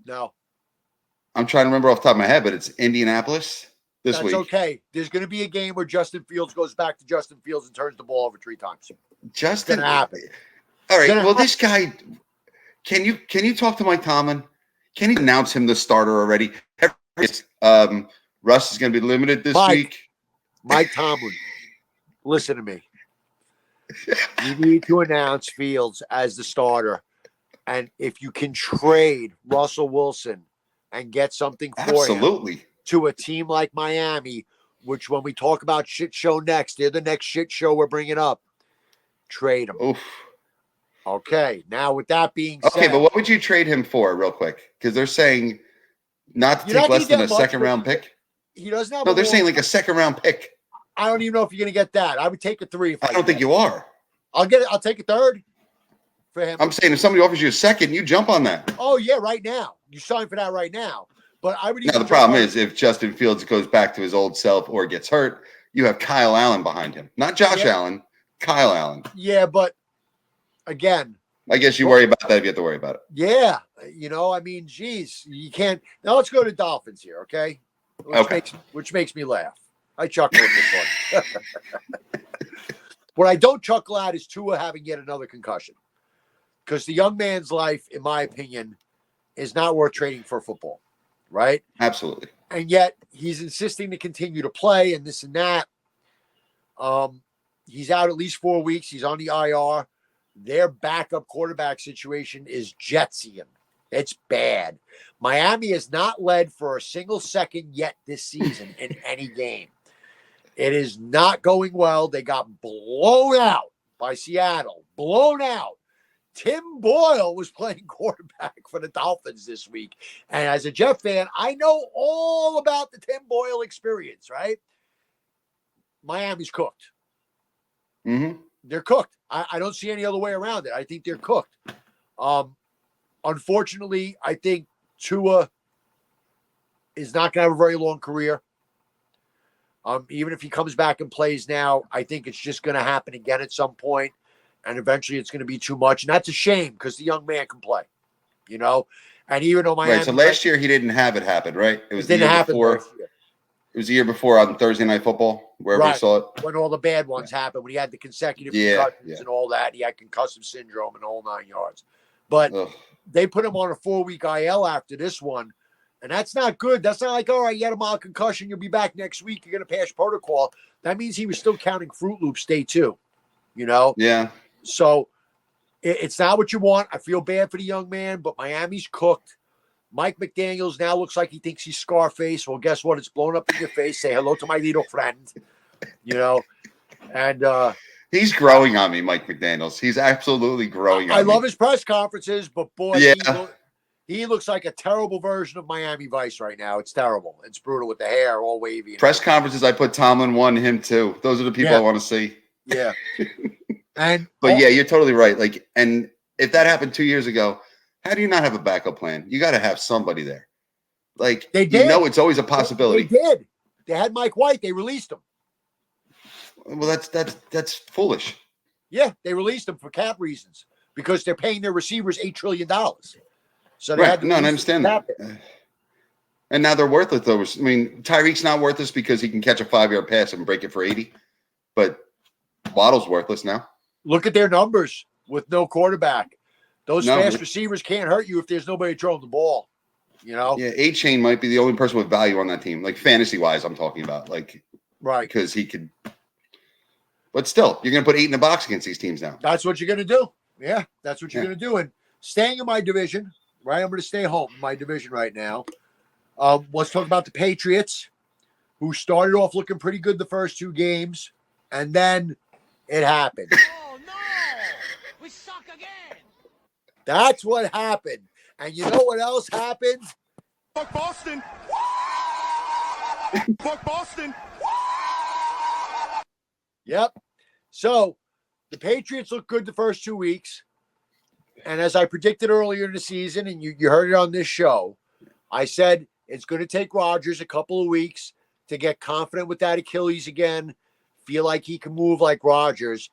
No. I'm trying to remember off the top of my head, but it's Indianapolis this week. That's okay. There's going to be a game where Justin Fields goes back to Justin Fields and turns the ball over 3 times. Justin, happen. All right. Well, this guy, can you talk to Mike Tomlin? Can he announce him the starter already? Russ is going to be limited this week. Mike Tomlin, listen to me. You need to announce Fields as the starter. And if you can trade Russell Wilson and get something for him to a team like Miami, which when we talk about shit show next, they're the next shit show we're bringing up. Trade him. Oof. Okay. Now, with that being said, Okay, but what would you trade him for, real quick? Because they're saying not to You're take not gonna less than get a much, second but round pick. he doesn't have. No, a they're long- saying like a second round pick. I don't even know if you're going to get that. I would take a 3 if I. I don't think you are. I'll get it. I'll take a 3rd for him. I'm saying if somebody offers you a second, you jump on that. Oh yeah, right now. You sign for that right now. But I would. Now, the problem is if Justin Fields goes back to his old self or gets hurt, you have Kyle Allen behind him. Not Josh Allen, Kyle Allen. Yeah, but again. I guess you worry about that if you have to worry about it. Yeah. I mean, geez, you can't. Now let's go to Dolphins here, okay? Which makes me laugh. I chuckle at this one. What I don't chuckle at is Tua having yet another concussion. Because the young man's life, in my opinion, is not worth trading for football, right? Absolutely. And yet he's insisting to continue to play and this and that. He's out at least 4 weeks. He's on the IR. Their backup quarterback situation is Jetsian. It's bad. Miami has not led for a single second yet this season in any game. It is not going well. They got blown out by Seattle. Blown out. Tim Boyle was playing quarterback for the Dolphins this week. And as a Jet fan, I know all about the Tim Boyle experience, right? Miami's cooked. Mm-hmm. They're cooked. I don't see any other way around it. I think they're cooked. Unfortunately, I think Tua is not going to have a very long career. Even if he comes back and plays now, I think it's just going to happen again at some point, and eventually it's going to be too much. And that's a shame because the young man can play, And even though Miami, right. So last year he didn't have it happen, right? It was the didn't year happen before. last year. It was the year before on Thursday Night Football, wherever Right. we saw it. When all the bad ones happened, when he had the consecutive concussions and all that, he had concussive syndrome and the whole 9 yards. But they put him on a 4-week IL after this one. And that's not good. That's not like, all right, you had a mild concussion. You'll be back next week. You're going to pass protocol. That means he was still counting Fruit Loops day 2, Yeah. So it's not what you want. I feel bad for the young man, but Miami's cooked. Mike McDaniels now looks like he thinks he's Scarface. Well, guess what? It's blown up in your face. Say hello to my little friend, And he's growing on me, Mike McDaniels. He's absolutely growing on me. I love his press conferences, but boy, yeah. he looks like a terrible version of Miami Vice right now. It's terrible. It's brutal with the hair all wavy. Press conferences, I put Tomlin 1, him 2. Those are the people I want to see. Yeah. But yeah, you're totally right. Like, and if that happened 2 years ago, how do you not have a backup plan? You got to have somebody there. Like, they did. It's always a possibility. They did. They had Mike White. They released him. Well, that's foolish. Yeah, they released him for cap reasons because they're paying their receivers $8 trillion. So they right. had to I understand that. And now they're worthless, though. I mean, Tyreek's not worthless because he can catch a 5-yard pass and break it for 80. But Waddle's worthless now. Look at their numbers with no quarterback. Those fast receivers can't hurt you if there's nobody throwing the ball. Yeah, A-Chain might be the only person with value on that team, like fantasy-wise I'm talking about. Like, right. Because he could – but still, you're going to put 8 in the box against these teams now. That's what you're going to do. Yeah, that's what you're going to do. And staying in my division, right, I'm going to stay home in my division right now. Let's talk about the Patriots, who started off looking pretty good the first 2 games, and then it happened. Oh, no! We suck again! That's what happened. And you know what else happened? Fuck Boston! Fuck Boston! Yep. So the Patriots looked good the first 2 weeks. And as I predicted earlier in the season, and you heard it on this show, I said it's going to take Rodgers a couple of weeks to get confident with that Achilles again, feel like he can move like Rodgers.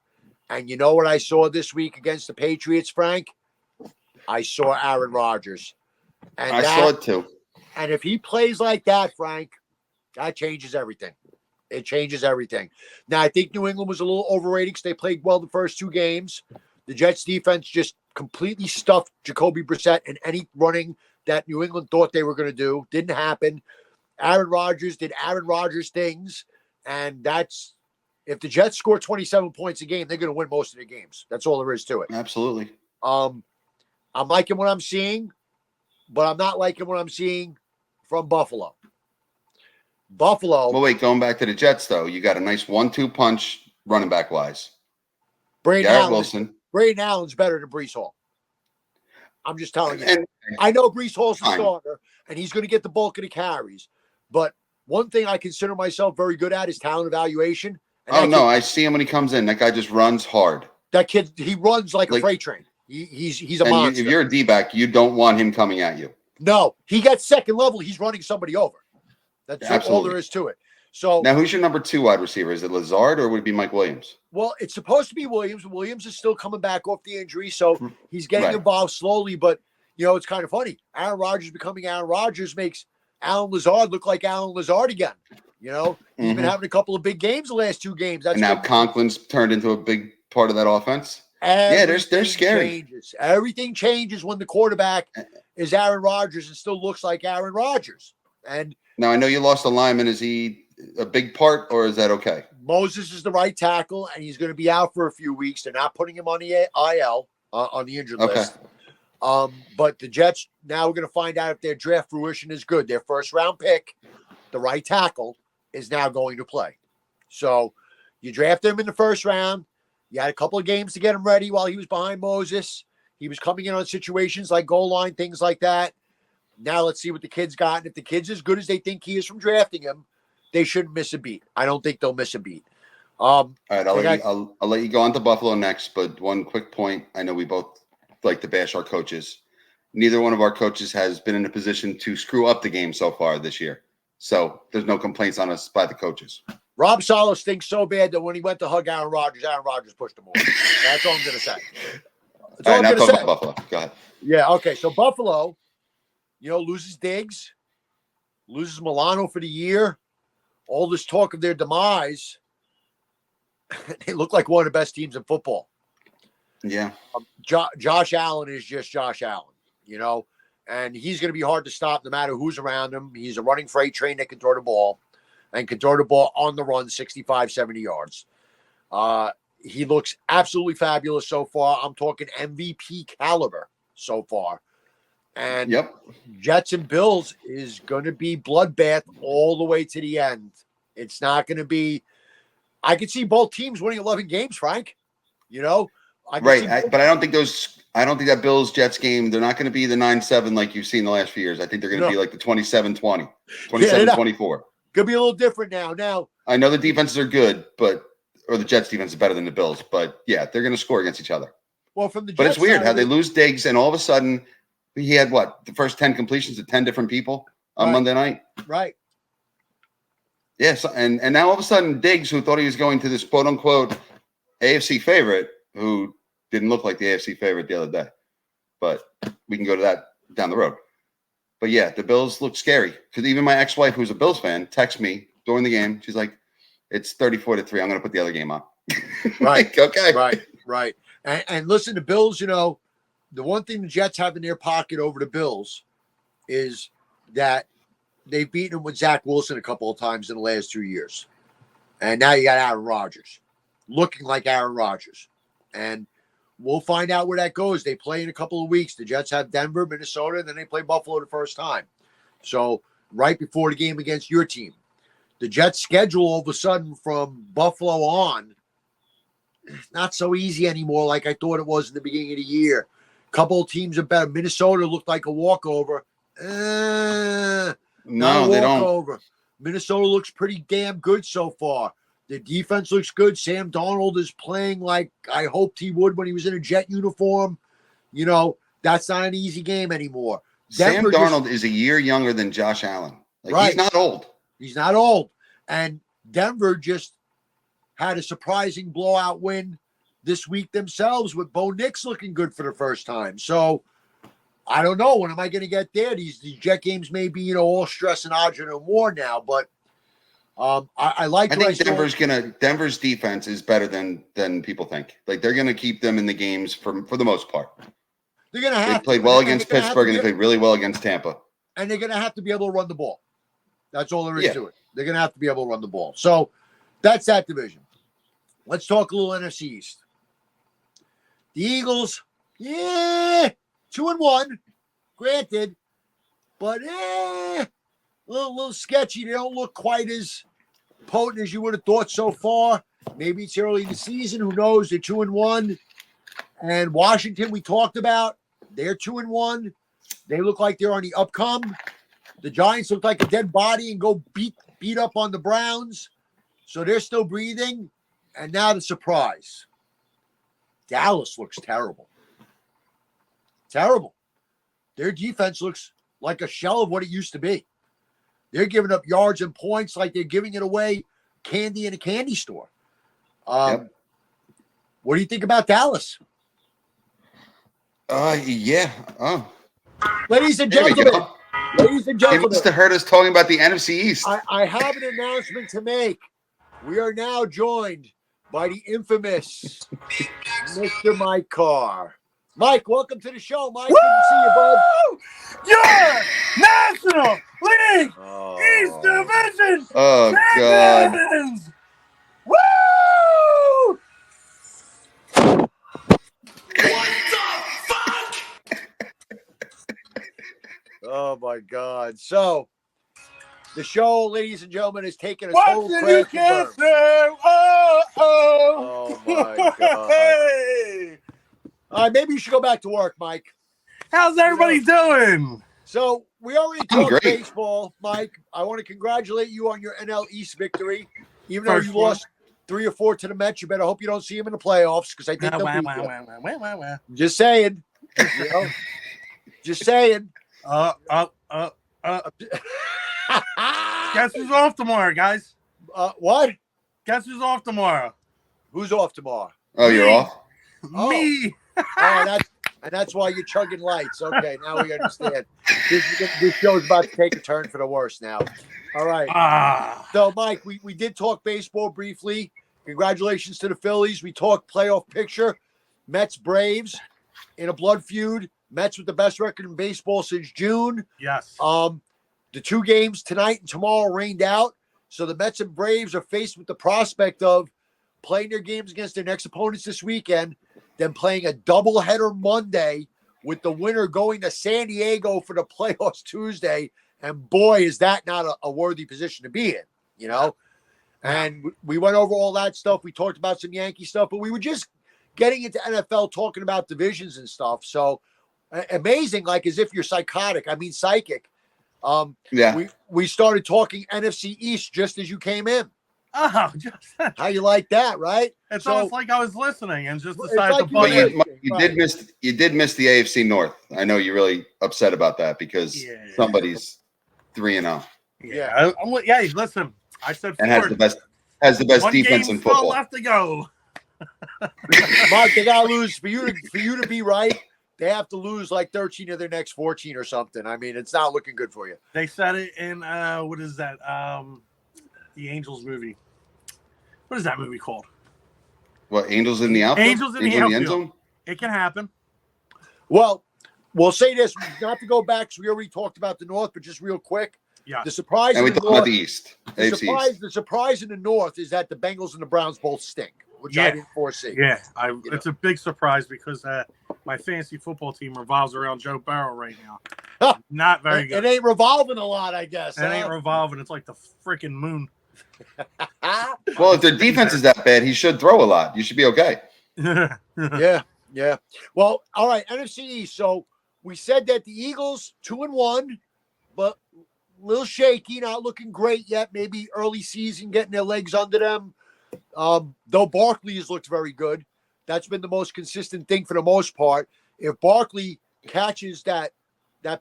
And you know what I saw this week against the Patriots, Frank? I saw Aaron Rodgers. And I saw it too. And if he plays like that, Frank, that changes everything. It changes everything. Now, I think New England was a little overrated because they played well the first 2 games. The Jets defense just completely stuffed Jacoby Brissett and any running that New England thought they were going to do. Didn't happen. Aaron Rodgers did Aaron Rodgers things. And that's, if the Jets score 27 points a game, they're going to win most of their games. That's all there is to it. Absolutely. I'm liking what I'm seeing, but I'm not liking what I'm seeing from Buffalo. Well, wait, going back to the Jets, though, you got a nice 1-2 punch running back wise. Brandon Garrett Allen, Wilson. Braden Allen's better than Brees Hall. I'm just telling you. And I know Brees Hall's the Fine. starter, and he's going to get the bulk of the carries. But one thing I consider myself very good at is talent evaluation. And oh no, I see him when he comes in. That guy just runs hard. that kid, he runs like a Like- freight train. He's a And monster. if you're a D-back, you don't want him coming at you. No, he gets second level. He's running somebody over. That's all Absolutely. there is to it. So, Now, who's your number 2 wide receiver? Is it Lazard or would it be Mike Williams? well, it's supposed to be Williams. Williams is still coming back off the injury, so he's getting Right. involved slowly. But, it's kind of funny. Aaron Rodgers becoming Aaron Rodgers makes Alan Lazard look like Alan Lazard again. He's been having a couple of big games the last 2 games. That's And now good. Conklin's turned into a big part of that offense. Yeah, they're scary. Changes. Everything changes when the quarterback is Aaron Rodgers and still looks like Aaron Rodgers. And Now, I know you lost a lineman. Is he a big part or is that okay? Moses is the right tackle, and he's going to be out for a few weeks. They're not putting him on the IL, on the injured Okay. list. But the Jets, now we're going to find out if their draft fruition is good. Their first-round pick, the right tackle, is now going to play. So you draft him in the first round. You had a couple of games to get him ready while he was behind Moses. He was coming in on situations like goal line, things like that. Now let's see what the kid's got. And if the kid's as good as they think he is from drafting him, they shouldn't miss a beat. I don't think they'll miss a beat. All right, I'll let you go on to Buffalo next, but one quick point. I know we both like to bash our coaches. Neither one of our coaches has been in a position to screw up the game so far this year. So there's no complaints on us by the coaches. Rob Sala stinks so bad that when he went to hug Aaron Rodgers pushed him away. That's all I'm going to say. That's All all right, now I'm talk going to say. about Buffalo. Go ahead. Yeah, okay. So Buffalo, loses Diggs, loses Milano for the year. All this talk of their demise, they look like one of the best teams in football. Yeah. Josh Allen is just Josh Allen, and he's going to be hard to stop no matter who's around him. He's a running freight train that can throw the ball and can throw the ball on the run 65, 70 yards. He looks absolutely fabulous so far. I'm talking MVP caliber so far. And Yep. Jets and Bills is going to be bloodbath all the way to the end. It's not going to be – I could see both teams winning 11 games, Frank. Right. But I don't think that Bills-Jets game, they're not going to be the 9-7 like you've seen the last few years. I think they're going to be like the 27-20, 27-24. Could be a little different now. Now, I know the defenses are good, or the Jets defense is better than the Bills, but yeah, they're going to score against each other. well, from the Jets But it's weird side how of they it- lose Diggs and all of a sudden he had the first 10 completions to 10 different people on Right. Monday night. Right. Yes, and now all of a sudden Diggs, who thought he was going to this quote unquote AFC favorite, who didn't look like the AFC favorite the other day, but we can go to that down the road. But yeah, the Bills look scary because even my ex-wife, who's a Bills fan, texted me during the game. She's like, "It's 34-3. I'm going to put the other game on." Right. Like, okay. Right. And listen, the Bills, the one thing the Jets have in their pocket over the Bills is that they've beaten them with Zach Wilson a couple of times in the last 2 years. And now you got Aaron Rodgers looking like Aaron Rodgers. And we'll find out where that goes. They play in a couple of weeks. The Jets have Denver, Minnesota, and then they play Buffalo the first time. So right before the game against your team. The Jets' schedule all of a sudden from Buffalo on, not so easy anymore like I thought it was in the beginning of the year. Couple of teams are better. Minnesota looked like a walkover. Not No, a they don't. walkover. Minnesota looks pretty damn good so far. The defense looks good. Sam Darnold is playing like I hoped he would when he was in a Jet uniform. That's not an easy game anymore. Sam Denver just- Darnold is a year younger than Josh Allen. Like, Right. he's not old. He's not old. And Denver just had a surprising blowout win this week themselves with Bo Nix looking good for the first time. So I don't know. When am I going to get there? These Jet games may be, all stress and odds and war now, but I like I what think Denver's defense is better than people think. Like, they're gonna keep them in the games for the most part. They're going to They have played to. well And against they're gonna have Pittsburgh to and they be- played really well against Tampa. And they're going to have to be able to run the ball. That's all there is Yeah. to it. They're going to have to be able to run the ball. So that's that division. Let's talk a little NFC East. The Eagles, 2-1, granted, but a little sketchy. They don't look quite as potent as you would have thought so far. Maybe it's early in the season. Who knows? They're 2-1. And Washington, we talked about. They're 2-1. They look like they're on the upcome. The Giants look like a dead body and go beat up on the Browns. So they're still breathing. And now the surprise. Dallas looks terrible. Terrible. Their defense looks like a shell of what it used to be. They're giving up yards and points like they're giving it away candy in a candy store. What do you think about Dallas? Yeah. Oh, Ladies and there we gentlemen. go. Ladies and He gentlemen. must have heard us talking about the NFC East. I have an announcement to make. We are now joined by the infamous Mr. Mike Carr. Mike, welcome to the show, Mike. Good to see you, bud. Your National League East Division Oh, God. champions! Woo! Oh, my God. So, the show, ladies and gentlemen, is taking a What total did you crash and get burn. there? Oh, my God. Hey! All right, maybe you should go back to work, Mike. How's everybody doing? So, we already I'm talked great. baseball, Mike. I want to congratulate you on your NL East victory. Even though First you one. lost 3 or 4 to the Mets, you better hope you don't see them in the playoffs because I think they'll beat you. Just saying. You know? Just saying. Guess who's off tomorrow, guys? What? Guess who's off tomorrow? Who's off tomorrow? Oh, you're off? Oh. Me. That's why you're chugging lights. Okay, now we understand. This show's about to take a turn for the worse now. All right. So, Mike, we did talk baseball briefly. Congratulations to the Phillies. We talked playoff picture. Mets Braves in a blood feud. Mets with the best record in baseball since June. Yes. The 2 games tonight and tomorrow rained out. So the Mets and Braves are faced with the prospect of playing their games against their next opponents this weekend, then playing a doubleheader Monday with the winner going to San Diego for the playoffs Tuesday. And boy, is that not a worthy position to be in, you know? And we went over all that stuff. We talked about some Yankee stuff, but we were just getting into NFL, talking about divisions and stuff. So amazing, like as if you're psychotic. I mean, psychic. We started talking NFC East just as you came in. Oh, just How you like that, right? it's So- almost like I was listening and just It's decided like to you butt were in. listening. You did miss the AFC North. I know you're really upset about that because Yeah. somebody's 3-0 Yeah. Yeah. Listen, I said and has Ford. the best One defense game in still football. left to go. Mark, they gotta lose for you to be right. They have to lose like 13 of their next 14 or something. I mean, it's not looking good for you. They said it in what is that? The Angels movie. What is that movie called? What, Angels in the outfield? Angels in the end outfield. zone? It can happen. Well, we'll say this, not to go back because we already talked about the North, but just real quick. Yeah. The surprise And we in the talked about North, the East. AFC East. the surprise in the North is that the Bengals and the Browns both stink, which I Yeah. didn't foresee. Yeah, it's a big surprise because my fantasy football team revolves around Joe Burrow right now. Huh. Not very It good. ain't revolving a lot, I guess. It ain't revolving. It's like the freaking moon. Well, if their defense is that bad, he should throw a lot. You should be okay. Yeah. Well, all right, NFC East. So we said that the Eagles 2-1, but a little shaky, not looking great yet. Maybe early season, getting their legs under them. Though Barkley has looked very good. That's been the most consistent thing for the most part. If Barkley catches that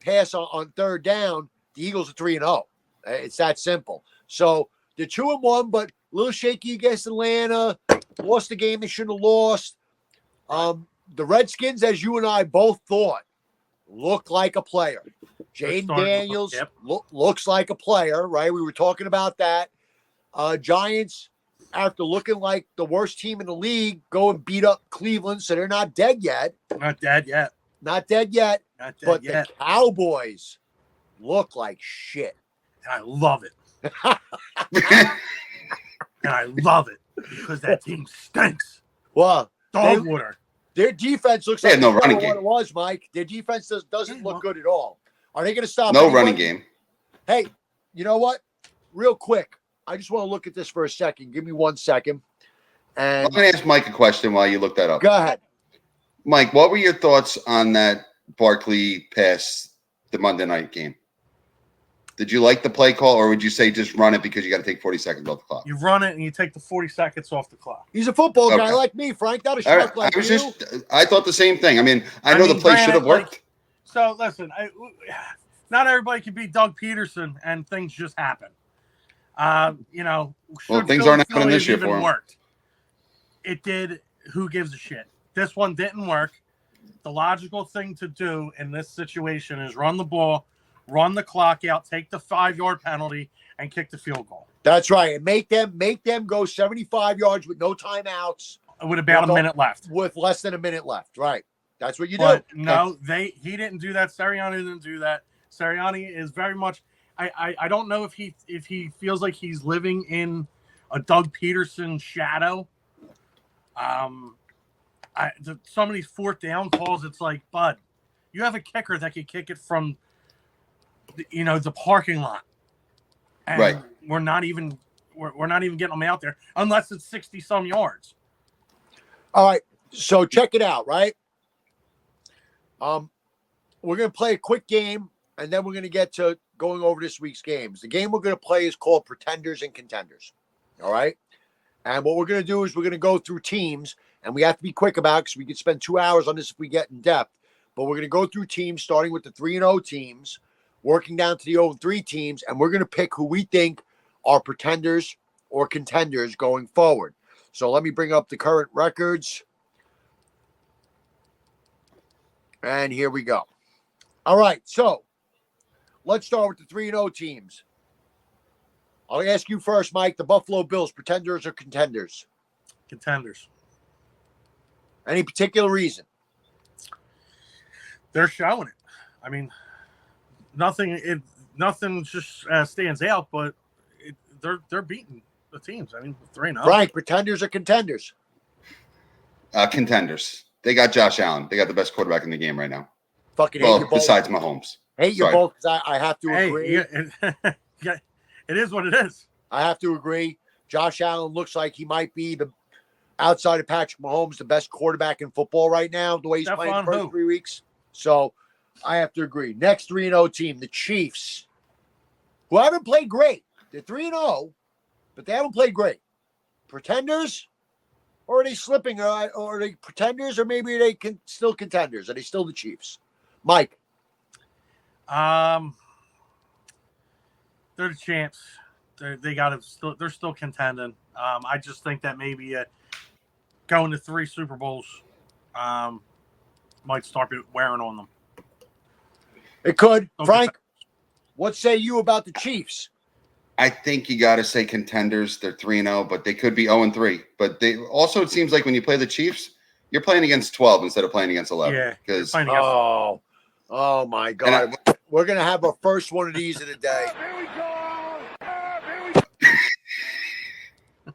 pass on third down, the Eagles are 3-0. It's that simple. So they're 2-1, but a little shaky against Atlanta. Lost the game they shouldn't have lost. The Redskins, as you and I both thought, look like a player. Jaden Daniels looks like a player, right? We were talking about that. Giants, after looking like the worst team in the league, go and beat up Cleveland, so they're not dead yet. Not dead yet. Not dead yet. Not dead But yet. the Cowboys look like shit. And I love it. And I love it because that team stinks. Well, Dog water. their defense looks They like had no running what game. it was, Mike. Their defense doesn't look good at all. Are they going to stop? No anybody? running game. Hey, you know what? Real quick, I just want to look at this for a second. Give me 1 second. And I'm going to ask Mike a question while you look that up. go ahead. Mike, what were your thoughts on that Barkley pass the Monday night game? Did you like the play call, or would you say just run it because you got to take 40 seconds off the clock? You run it and you take the 40 seconds off the clock. He's a football guy Okay. like me, Frank. Not a All schmuck right. like I was you. I thought the same thing. I mean, I know the play should have granted, worked. So listen, not everybody can be Doug Peterson, and things just happen. Well, things aren't happening this year for him. Worked. It did. Who gives a shit? This one didn't work. The logical thing to do in this situation is run the ball, run the clock out, take the 5-yard penalty, and kick the field goal. That's right. And make them go 75 yards with no timeouts. With about a minute left. With less than a minute left. Right. That's what you But do. no, he didn't do that. Sirianni didn't do that. Sirianni is very much. I don't know if he feels like he's living in a Doug Peterson shadow. Some of these fourth down calls, it's like, bud, you have a kicker that can kick it from, the parking lot, and Right. we're not even getting them out there unless it's 60 some yards. All right. So check it out, right? We're going to play a quick game, and then we're going to get to going over this week's games. The game we're going to play is called Pretenders and Contenders. All right? And what we're going to do is we're going to go through teams, and we have to be quick about it because we could spend 2 hours on this if we get in depth. But we're going to go through teams, starting with the 3-0 teams, working down to the 0-3 teams, and we're going to pick who we think are pretenders or contenders going forward. So let me bring up the current records. And here we go. All right, so let's start with the 3-0 teams. I'll ask you first, Mike. The Buffalo Bills, pretenders or contenders? Contenders. Any particular reason? They're showing it. I mean, nothing just stands out, but they're beating the teams. I mean, 3-0. Frank, pretenders or contenders? Contenders. They got Josh Allen. They got the best quarterback in the game right now. Fucking hate you both. Besides Mahomes. Hate you Sorry. both because I have to agree. Yeah, it is what it is. I have to agree. Josh Allen looks like he might be outside of Patrick Mahomes, the best quarterback in football right now, the way he's playing the first 3 weeks. So I have to agree. Next 3-0 team, the Chiefs, who haven't played great. They're 3-0, but they haven't played great. Pretenders, or are they slipping? Or are they pretenders, or maybe are they still contenders? Are they still the Chiefs? Mike. They're the champs. They're still contending. I just think that maybe going to 3 Super Bowls might start wearing on them. It could. Okay. Frank, what say you about the Chiefs? I think you got to say contenders. They're 3-0, but they could be 0-3. But they also, it seems like when you play the Chiefs, you're playing against 12 instead of playing against 11. Yeah. Because Oh my God. We're going to have our first one of these of the day. Here we go.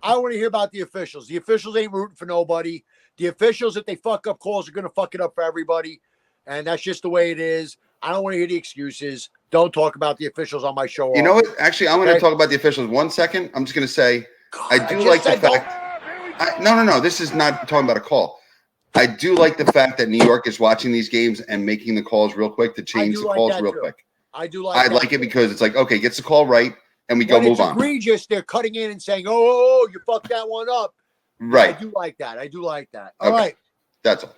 I want to hear about the officials. The officials ain't rooting for nobody. The officials, if they fuck up calls, are going to fuck it up for everybody. And that's just the way it is. I don't want to hear the excuses. Don't talk about the officials on my show. you know what? Actually, I'm going to talk about the officials 1 second. I'm just going to say I do like the fact. No. This is not talking about a call. I do like the fact that New York is watching these games and making the calls real quick to change the calls real quick. I do like I like it because it's like, okay, gets the call right, and we go move on. When it's egregious, they're cutting in and saying, oh, you fucked that one up. Right. I do like that. All right. That's all.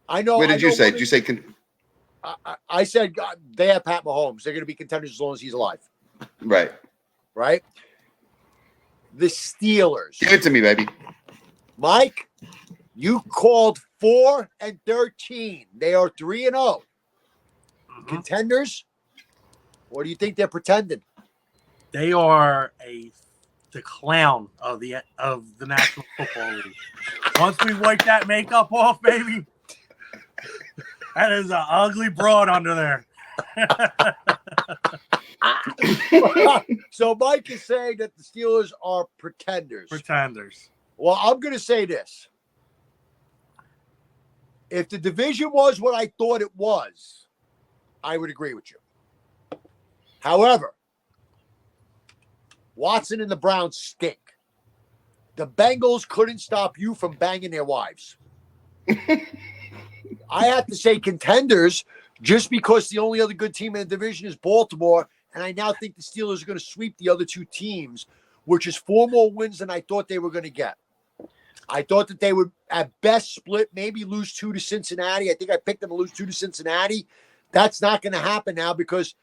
I know. What did you say? Did you say I said they have Pat Mahomes. They're going to be contenders as long as he's alive. right? Right? The Steelers. Give it to me, baby. Mike, you called 4-13. They are 3-0. Mm-hmm. Contenders? Or do you think they're pretending? They are the clown of the National Football League. Once we wipe that makeup off, baby, that is an ugly broad under there. So Mike is saying that the Steelers are pretenders. Pretenders. Well, I'm going to say this. If the division was what I thought it was, I would agree with you. However, Watson and the Browns stink. The Bengals couldn't stop you from banging their wives. I have to say contenders just because the only other good team in the division is Baltimore, and I now think the Steelers are going to sweep the other two teams, which is 4 more wins than I thought they were going to get. I thought that they would at best split, maybe lose 2 to Cincinnati. I think I picked them to lose 2 to Cincinnati. That's not going to happen now because,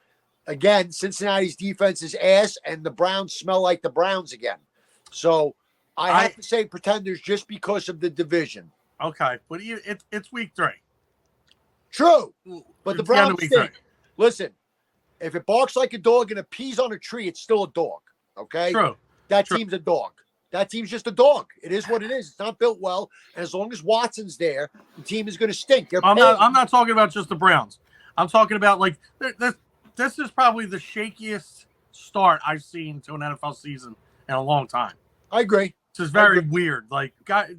again, Cincinnati's defense is ass, and the Browns smell like the Browns again. So I have to say pretenders just because of the division. Okay, but it's week 3. True, but the It's the end Browns of week stink. 3. Listen, if it barks like a dog and it pees on a tree, it's still a dog. Okay, True. That True. team's a dog. That team's just a dog. It is what it is. It's not built well, and as long as Watson's there, the team is going to stink. I'm not talking about just the Browns. I'm talking about like this is probably the shakiest start I've seen to an NFL season in a long time. I agree. This is very weird. Like,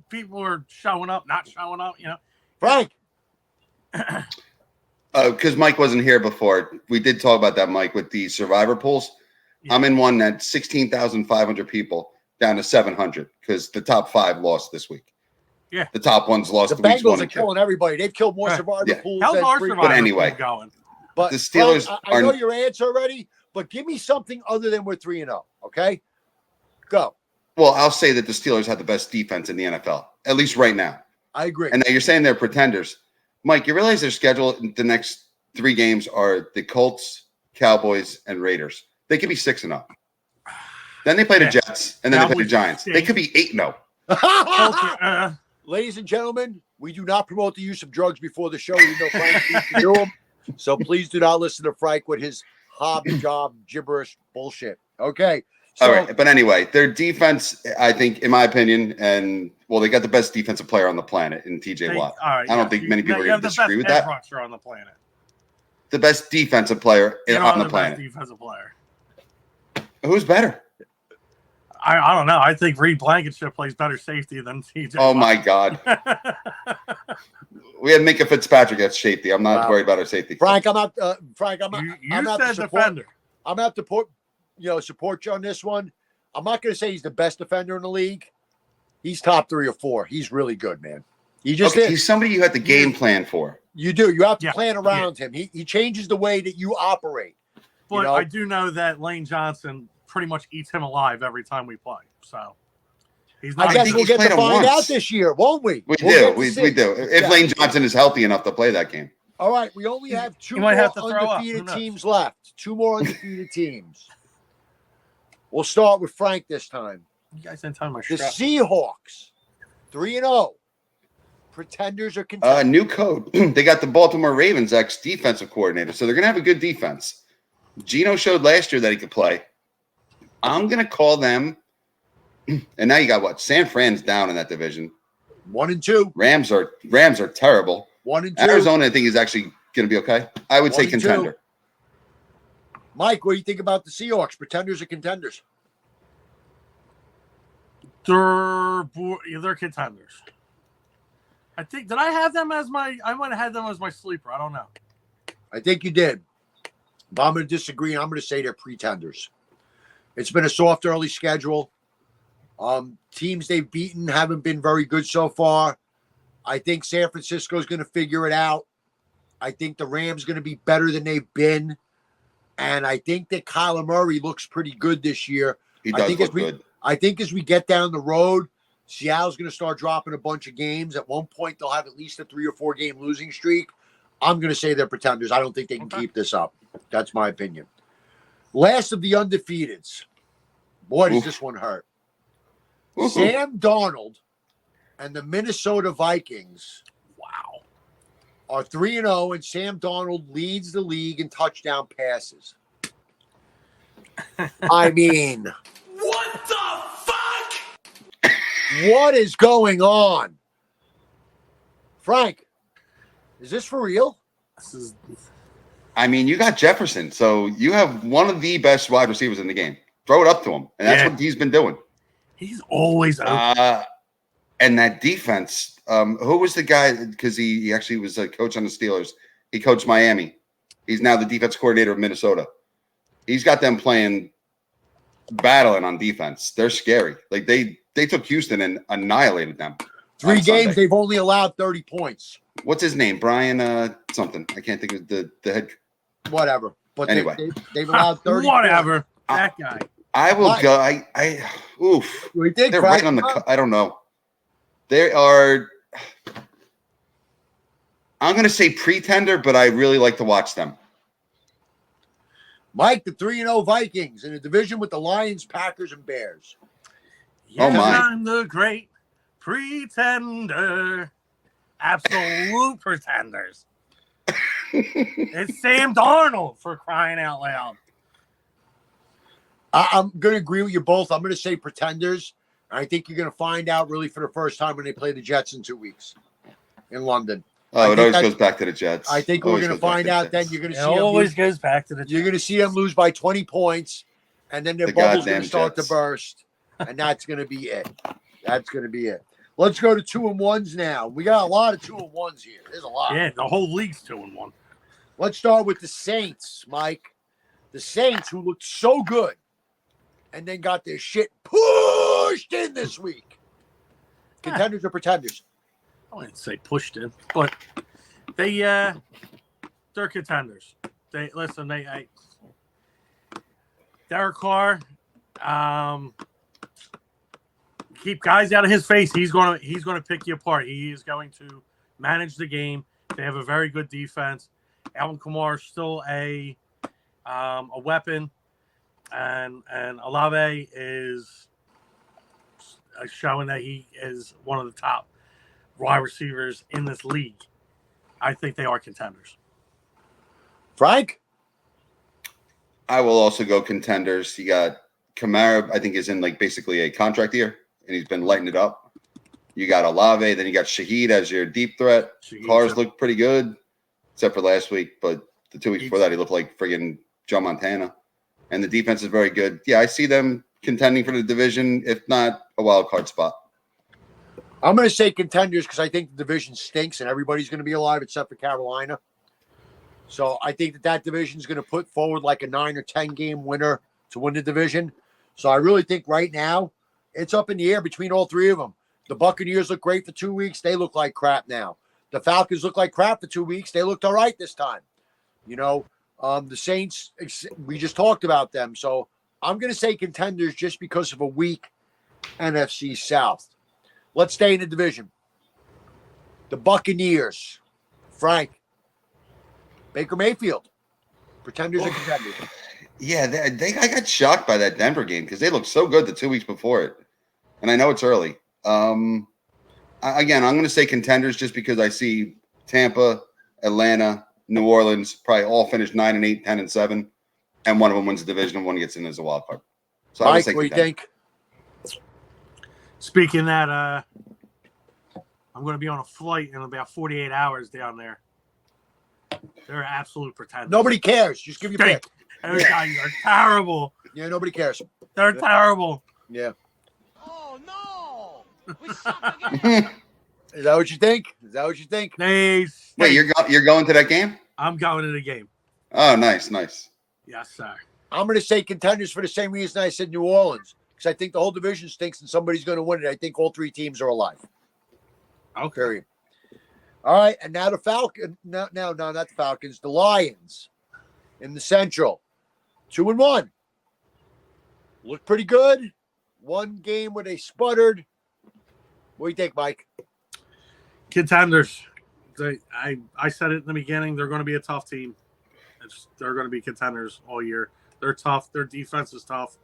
people are showing up, not showing up. Frank. Because Mike wasn't here before, we did talk about that, Mike, with the survivor pools. Yeah. I'm in one that's 16,500 people down to 700 because the top 5 lost this week. Yeah, the top ones lost. The Bengals are killing everybody. They've killed more survivor pools. How's our survivor but anyway, pool going? But the Steelers. Frank, I know your answer already, but give me something other than we're 3-0. Okay, go. Well, I'll say that the Steelers have the best defense in the NFL, at least right now. I agree. And now you're saying they're pretenders. Mike, you realize their schedule, the next 3 games are the Colts, Cowboys, and Raiders. They could be 6-0. Then they play the Jets, and then they play the Giants. They could be 8-0. Ladies and gentlemen, we do not promote the use of drugs before the show. You know Frank needs to do them. So please do not listen to Frank with his hobby job gibberish bullshit. Okay. So, all right. But anyway, their defense, I think, in my opinion, and they got the best defensive player on the planet in TJ Watt. Right, I don't think many people are going to disagree with that. Rusher on the planet. The best defensive player on the planet. Best defensive player. Who's better? I don't know. I think Reed Blankenship plays better safety than TJ. Oh my God. We had Minka Fitzpatrick at safety. I'm not worried about our safety. Frank, I'm not. Frank, I'm not. You said defender. I'm going to have to support you on this one. I'm not going to say he's the best defender in the league. He's top 3 or 4. He's really good, man. He just is. He's somebody you have to game plan for. You do. You have to plan around him. He changes the way that you operate. But I do know that Lane Johnson pretty much eats him alive every time we play. So he's not. I guess we'll get to find out this year, won't we? We do. If Lane Johnson is healthy enough to play that game. All right. We only have 2 more undefeated teams left. 2 more undefeated teams. We'll start with Frank this time. You guys didn't tell me the Seahawks, 3-0. Pretenders or contenders? New code. They got the Baltimore Ravens ex-defensive coordinator, so they're going to have a good defense. Geno showed last year that he could play. I'm going to call them, and now you got what? San Fran's down in that division. 1-2. Rams are terrible. 1-2. Arizona, I think, is actually going to be okay. I would say contender. 2. Mike, what do you think about the Seahawks? Pretenders or contenders? They're contenders. I think, did I have them as I might have had them as my sleeper. I don't know. I think you did. But I'm going to disagree, and I'm going to say they're pretenders. It's been a soft early schedule. Teams they've beaten haven't been very good so far. I think San Francisco is going to figure it out. I think the Rams are going to be better than they've been. And I think that Kyler Murray looks pretty good this year. He does look good. I think as we get down the road, Seattle's going to start dropping a bunch of games. At one point, they'll have at least a 3 or 4 game losing streak. I'm going to say they're pretenders. I don't think they can keep this up. That's my opinion. Last of the undefeateds. Boy, does this one hurt. Sam Darnold and the Minnesota Vikings. Wow. Are 3-0, and Sam Darnold leads the league in touchdown passes. I mean, what the fuck? What is going on? Frank, is this for real? I mean, you got Jefferson, so you have one of the best wide receivers in the game. Throw it up to him, and that's what he's been doing. He's always open. And that defense, who was the guy? Because he actually was a coach on the Steelers. He coached Miami. He's now the defense coordinator of Minnesota. He's got them battling on defense. They're scary. Like they took Houston and annihilated them. 3 games, they've only allowed 30 points. What's his name? Brian something. I can't think of the head. Whatever. But Anyway. they've allowed 30 Whatever. points. That guy. I will Why? go. I oof. We think, They're Frank? right on the. I don't know. They are. I'm going to say pretender, but I really like to watch them. Mike, the 3-0 Vikings in a division with the Lions, Packers, and Bears. Yes, my. I'm the great pretender. Absolute pretenders. It's Sam Darnold, for crying out loud. I'm going to agree with you both. I'm going to say pretenders. I think you're going to find out really for the first time when they play the Jets in 2 weeks in London. Oh, it always goes back to the Jets. I think we're going to find out then. You're going to see them always goes back to the Jets. You're going to see them lose by 20 points, and then their bubble's going to start to burst, and that's going to be it. That's going to be it. Let's go to 2-1s now. We got a lot of 2-1s here. There's a lot. Yeah, the whole league's 2-1. Let's start with the Saints, Mike. The Saints, who looked so good, and then got their shit pushed in this week. Contenders or pretenders? I wouldn't say pushed in, but they're contenders. Derek Carr, keep guys out of his face. He's gonna pick you apart. He is going to manage the game. They have a very good defense. Alvin Kamara is still a weapon, and Olave is showing that he is one of the top wide receivers in this league. I think they are contenders. Frank? I will also go contenders. You got Kamara, I think, is in like basically a contract year, and he's been lighting it up. You got Olave, then you got Shaheed as your deep threat. Cars look pretty good, except for last week, but the 2 weeks before that, he looked like friggin' Joe Montana. And the defense is very good. Yeah, I see them contending for the division, if not a wild card spot. I'm going to say contenders because I think the division stinks and everybody's going to be alive except for Carolina. So I think that division is going to put forward like a 9 or 10 game winner to win the division. So I really think right now it's up in the air between all three of them. The Buccaneers look great for 2 weeks. They look like crap now. The Falcons look like crap for 2 weeks. They looked all right this time. You know, the Saints, we just talked about them. So I'm going to say contenders just because of a weak NFC South. Let's stay in the division. The Buccaneers. Frank. Baker Mayfield. Pretenders or contenders? Yeah, I got shocked by that Denver game because they looked so good the 2 weeks before it. And I know it's early. Again, I'm going to say contenders just because I see Tampa, Atlanta, New Orleans probably all finish 9-8, 10-7, and one of them wins the division and one gets in as a wild card. So Mike, what do you think? Speaking that, I'm going to be on a flight in about 48 hours down there. They're absolute pretenders. Nobody cares. Just give your pick. Those guys are terrible. Yeah, nobody cares. They're terrible. Yeah. Oh no! We suck again. Is that what you think? Is that what you think? Wait, you're going to that game? I'm going to the game. Oh, nice. Yes, sir. I'm going to say contenders for the same reason I said New Orleans, because I think the whole division stinks and somebody's going to win it. I think all three teams are alive. Okay. Period. All right, and now the Falcons. No, not the Falcons. The Lions in the Central, 2-1. Looked pretty good. One game where they sputtered. What do you think, Mike? Contenders. I said it in the beginning. They're going to be a tough team. They're going to be contenders all year. They're tough. Their defense is tough.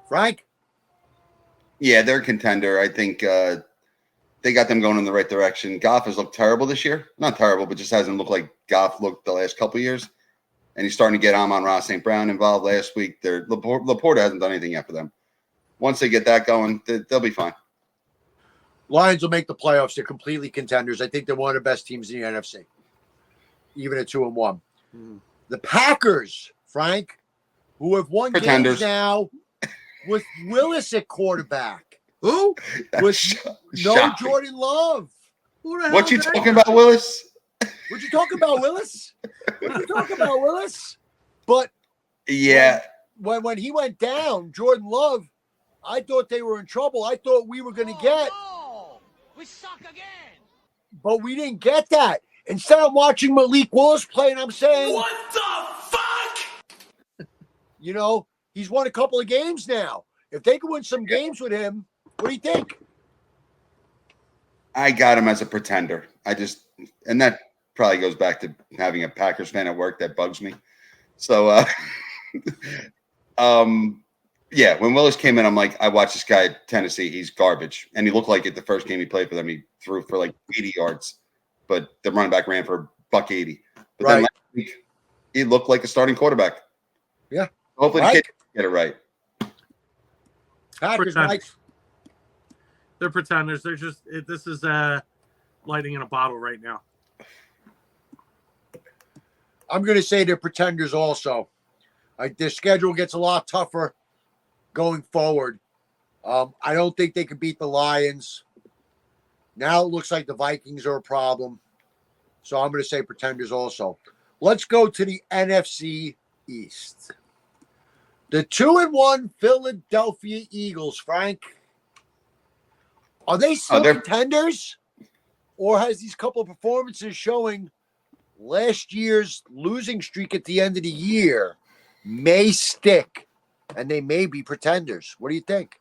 Frank? Yeah, they're a contender. I think they got them going in the right direction. Goff has looked terrible this year. Not terrible, but just hasn't looked like Goff looked the last couple of years. And he's starting to get Amon-Ra St. Brown involved last week. Laporta hasn't done anything yet for them. Once they get that going, they'll be fine. Lions will make the playoffs. They're completely contenders. I think they're one of the best teams in the NFC, even at 2-1. Mm-hmm. The Packers, Frank, who have won games now with Willis at quarterback. Who? With no shocking. Jordan Love. What you talking about, Willis? What you talking about, Willis? What you talking about, Willis? But yeah, when he went down, Jordan Love, I thought they were in trouble. I thought we were going to get We suck again. But we didn't get that. Instead of watching Malik Willis play, and I'm saying, What the fuck? you know, he's won a couple of games now. If they could win some games with him, what do you think? I got him as a pretender. And that probably goes back to having a Packers fan at work that bugs me. So, yeah, when Willis came in, I'm like, I watched this guy at Tennessee. He's garbage. And he looked like it the first game he played for them. He threw for like 80 yards, but the running back ran for $180. But then last week, he looked like a starting quarterback. Yeah. Hopefully the kid can get it right. Packers, Mike. They're pretenders. They're just this is lightning in a bottle right now. I'm going to say they're pretenders also. Their schedule gets a lot tougher going forward. I don't think they can beat the Lions. Now it looks like the Vikings are a problem. So I'm going to say pretenders also. Let's go to the NFC East. The 2-1 Philadelphia Eagles, Frank. Are they still contenders? Or has these couple of performances showing last year's losing streak at the end of the year may stick and they may be pretenders? What do you think?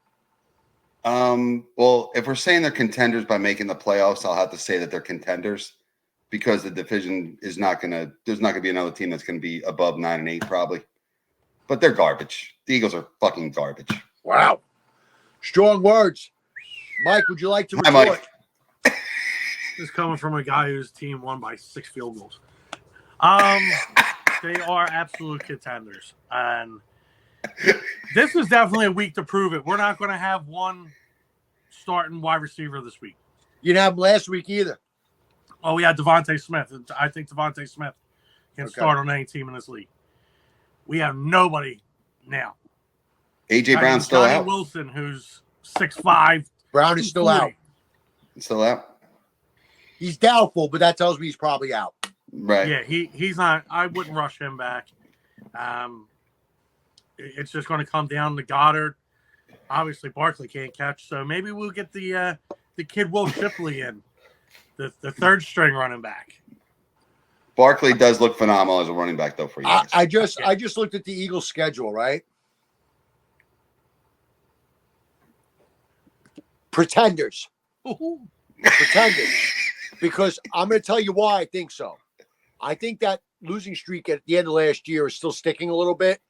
Well, if we're saying they're contenders by making the playoffs, I'll have to say that they're contenders because the division is there's not gonna be another team that's gonna be above 9-8 probably. But they're garbage. The Eagles are fucking garbage. Wow. Strong words. Mike, would you like to report? Hi, Mike. This is coming from a guy whose team won by 6 field goals. They are absolute contenders. And this is definitely a week to prove it. We're not going to have one starting wide receiver this week. You didn't have him last week either. Oh, we had Devontae Smith. I think Devontae Smith can start on any team in this league. We have nobody now. AJ Brown's still Johnny out. Wilson, who's 6'5". Brown is still out. Still out? He's doubtful, but that tells me he's probably out. Right. Yeah, he's not. I wouldn't rush him back. It's just going to come down to Goddard. Obviously, Barkley can't catch, so maybe we'll get the kid Will Shipley in, the third string running back. Barkley does look phenomenal as a running back, though, for you guys. I just looked at the Eagles' schedule, right? Pretenders. Pretenders. Because I'm going to tell you why I think so. I think that losing streak at the end of last year is still sticking a little bit.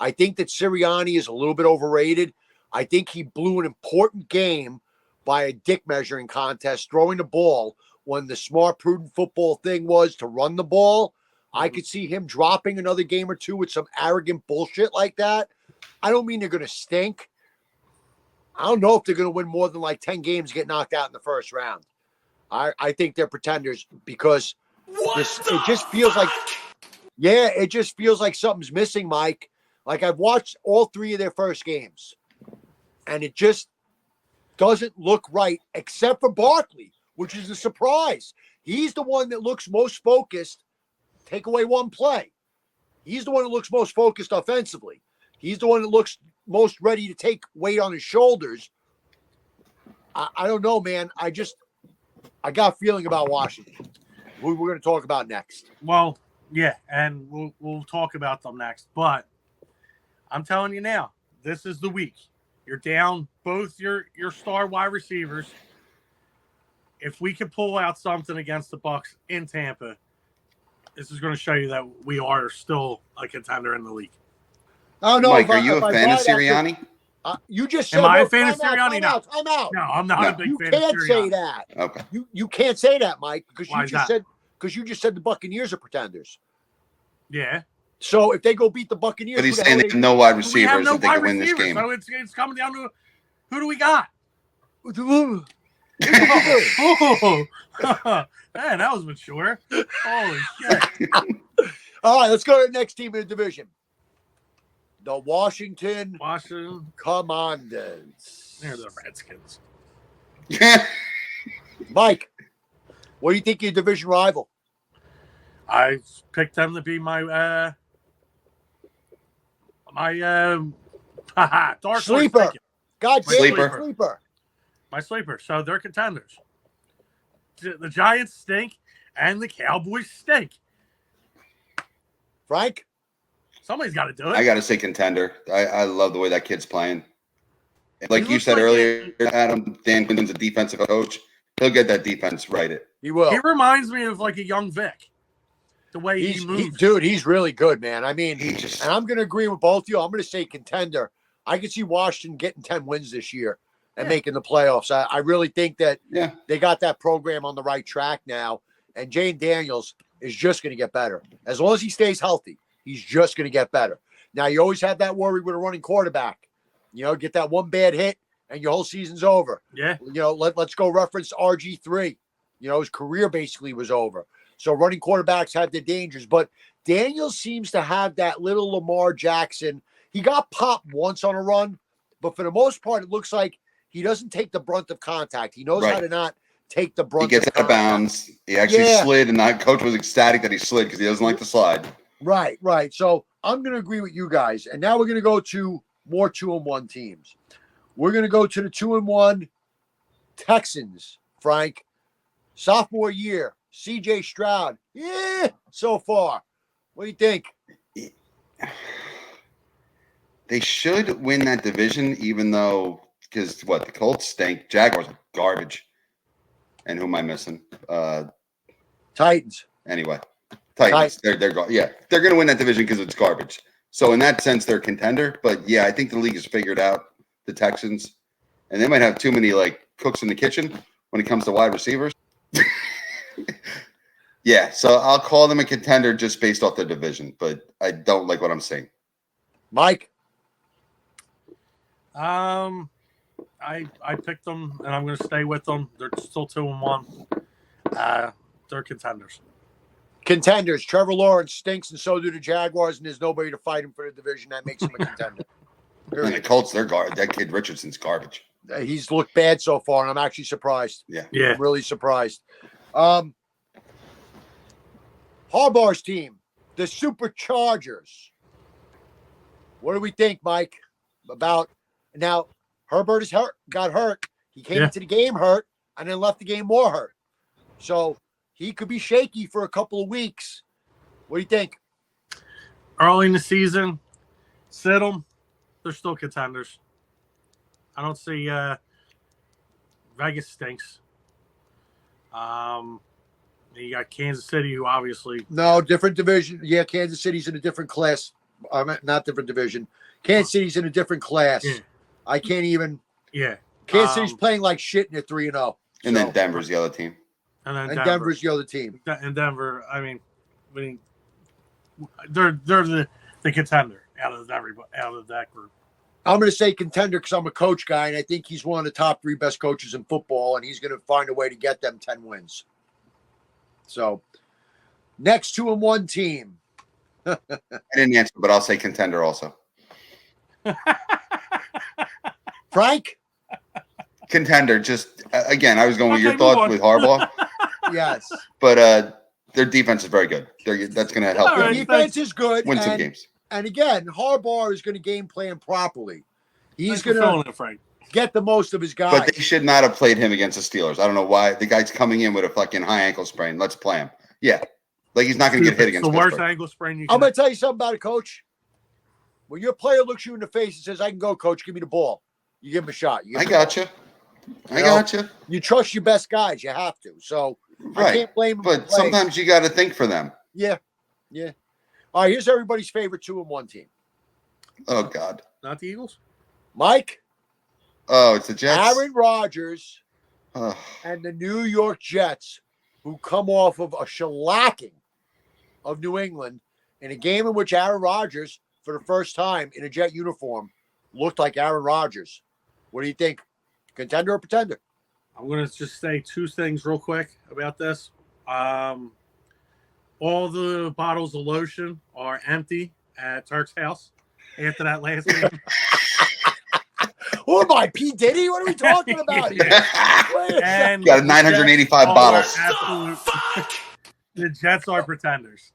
I think that Sirianni is a little bit overrated. I think he blew an important game by a dick measuring contest, throwing the ball when the smart, prudent football thing was to run the ball. I could see him dropping another game or two with some arrogant bullshit like that. I don't mean they're going to stink. I don't know if they're going to win more than like 10 games, get knocked out in the first round. I think they're pretenders because it just feels like, it just feels like something's missing, Mike. Like I've watched all 3 of their first games, and it just doesn't look right, except for Barkley, which is a surprise. He's the one that looks most focused. Take away one play. He's the one that looks most focused offensively. He's the one that looks most ready to take weight on his shoulders. I don't know, man. I got a feeling about Washington. We're going to talk about next. Well, yeah, and we'll talk about them next. But I'm telling you now, this is the week. You're down both your star wide receivers. If we can pull out something against the Bucs in Tampa, this is going to show you that we are still a contender in the league. Oh no, Mike, are you a fan of Sirianni? You just said, am I a fan of Sirianni? No, I'm out. No, I'm not a big fan of Sirianni. You can't say that. Okay. You can't say that, Mike, because Why you just said the Buccaneers are pretenders. Yeah. So if they go beat the Buccaneers, But he's saying they have no wide receivers that they can win this game. So it's coming down to who do we got? Oh, man, that was mature. Holy shit. all right, let's go to the next team in the division. The Washington Commanders. They're the Redskins. Mike, what do you think of your division rival? I picked them to be my dark sleeper. horse. God damn Sleeper. it, sleeper. My sleeper. So they're contenders. the Giants stink and the Cowboys stink. Frank? Somebody's got to do it. I got to say contender. I love the way that kid's playing. Like He you looks said like earlier, Adam, Dan Quinn's a defensive coach. He'll get that defense righted. He will. He reminds me of like a young Vic. The way he moves. Dude, he's really good, man. I mean, He just- and I'm going to agree with both of you. I'm going to say contender. I can see Washington getting 10 wins this year and making the playoffs. I really think that they got that program on the right track now. And Jane Daniels is just going to get better. As long as he stays healthy, he's just going to get better. Now, you always have that worry with a running quarterback. You know, get that one bad hit and your whole season's over. Yeah. You know, let's go reference RG3. You know, his career basically was over. So running quarterbacks have their dangers. But Daniels seems to have that little Lamar Jackson. He got popped once on a run, but for the most part, it looks like he doesn't take the brunt of contact. He knows how to not take the brunt. He gets out of bounds. He actually slid, and that coach was ecstatic that he slid because he doesn't like to slide. Right. So I'm going to agree with you guys. And now we're going to go to more 2-1 teams. We're going to go to the 2-1 Texans, Frank. Sophomore year, CJ Stroud. Yeah, so far. What do you think? They should win that division, even though, because the Colts stink. Jaguars are garbage. And who am I missing? Titans. Anyway, Titans. They're they're going to win that division because it's garbage. So in that sense, they're a contender. But yeah, I think the league has figured out the Texans, and they might have too many like cooks in the kitchen when it comes to wide receivers. Yeah, so I'll call them a contender just based off the division, but I don't like what I'm saying. Mike? I picked them, and I'm going to stay with them. They're still 2-1. They're contenders. Contenders. Trevor Lawrence stinks, and so do the Jaguars, and there's nobody to fight him for the division. That makes him a contender. And the Colts, they're garbage. That kid Richardson's garbage. He's looked bad so far, and I'm actually surprised. Yeah. I'm really surprised. Harbaugh's team, the Superchargers. What do we think, Mike? About now, Herbert is got hurt. He came into the game hurt and then left the game more hurt. So he could be shaky for a couple of weeks. What do you think? Early in the season, sit them. They're still contenders. I don't see Vegas stinks. You got Kansas City, who obviously no different division. Yeah, Kansas City's in a different class. Not different division. Kansas City's in a different class. Yeah. I can't even. Yeah, Kansas City's playing like shit, and they're 3-0. And then Denver's the other team. And then Denver's the other team. And Denver, I mean, they're the contender out of that group. I'm going to say contender because I'm a coach guy, and I think he's one of the top 3 best coaches in football, and he's going to find a way to get them 10 wins. So, next 2-1 team. I didn't answer, but I'll say contender also. Frank? Contender. Just, again, I was going with your thoughts with Harbaugh. Yes. But their defense is very good. That's going to help them. Their defense is good. Win some games. And again, Harbaugh is going to game plan properly. He's going to get the most of his guys. But they should not have played him against the Steelers. I don't know why. The guy's coming in with a fucking high ankle sprain. Let's play him. Yeah. Like he's not going to get hit against the worst Pittsburgh. ankle sprain you can. I'm going to tell you something about it, Coach. When your player looks you in the face and says, I can go, Coach, give me the ball. You give him a shot. I got you. I got you. You trust your best guys. You have to. So I can't blame him. But sometimes you got to think for them. Yeah. Yeah. All right, here's everybody's favorite 2-1 team. Oh, God. Not the Eagles? Mike? Oh, it's the Jets. Aaron Rodgers and the New York Jets, who come off of a shellacking of New England in a game in which Aaron Rodgers, for the first time in a Jet uniform, looked like Aaron Rodgers. What do you think? Contender or pretender? I'm going to just say 2 things real quick about this. All the bottles of lotion are empty at Turk's house after that last game. Who am I, P. Diddy? What are we talking about here? And got 985 bottles. The Jets are pretenders.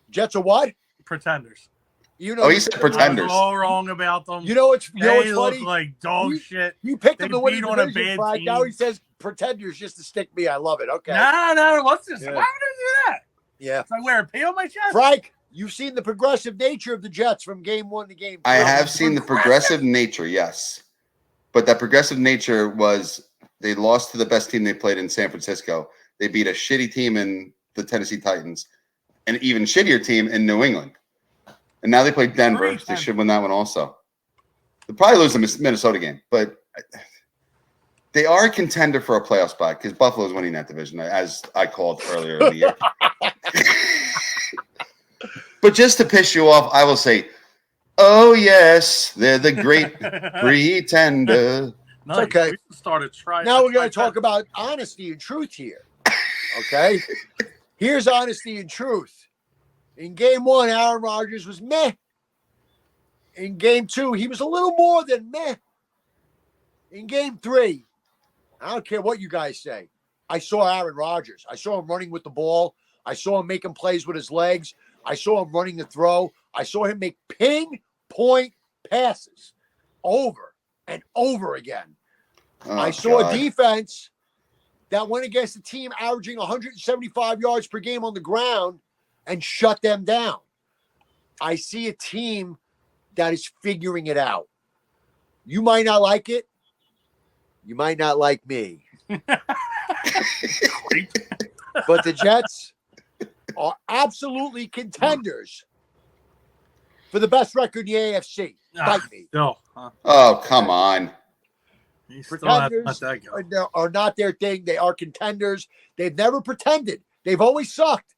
Jets are what? Pretenders. You know, he said pretenders. I was all wrong about them. You know what's they funny? look like dog shit. You picked They them to win beat the on a division, bad Frank. team. Now he says pretenders just to stick me. I love it. Okay. No. What's this? Yeah. Why would I do that? Yeah. So I wear a P on my chest? Frank, you've seen the progressive nature of the Jets from game 1 to game 2. I have seen the progressive nature, yes. But that progressive nature was they lost to the best team they played in San Francisco. They beat a shitty team in the Tennessee Titans, an even shittier team in New England. And now they play Denver. They should win that one also. They'll probably lose the Minnesota game, but they are a contender for a playoff spot because Buffalo's winning that division, as I called earlier in the year. But just to piss you off, I will say, oh, yes, they're the great pretender. Nice. Okay. We started trying. Now we're going to talk about honesty and truth here. Okay? Here's honesty and truth. In game 1, Aaron Rodgers was meh. In game 2, he was a little more than meh. In game 3, I don't care what you guys say. I saw Aaron Rodgers. I saw him running with the ball. I saw him making plays with his legs. I saw him running the throw. I saw him make pinpoint passes over and over again. Oh, I saw God. a defense that went against a team averaging 175 yards per game on the ground and shut them down. I see a team that is figuring it out. You might not like it. You might not like me. But the Jets are absolutely contenders for the best record in the AFC. Bite me. Still, huh? Oh, come on. You still have to Pretenders let that go. are not their thing. They are contenders. They've never pretended. They've always sucked.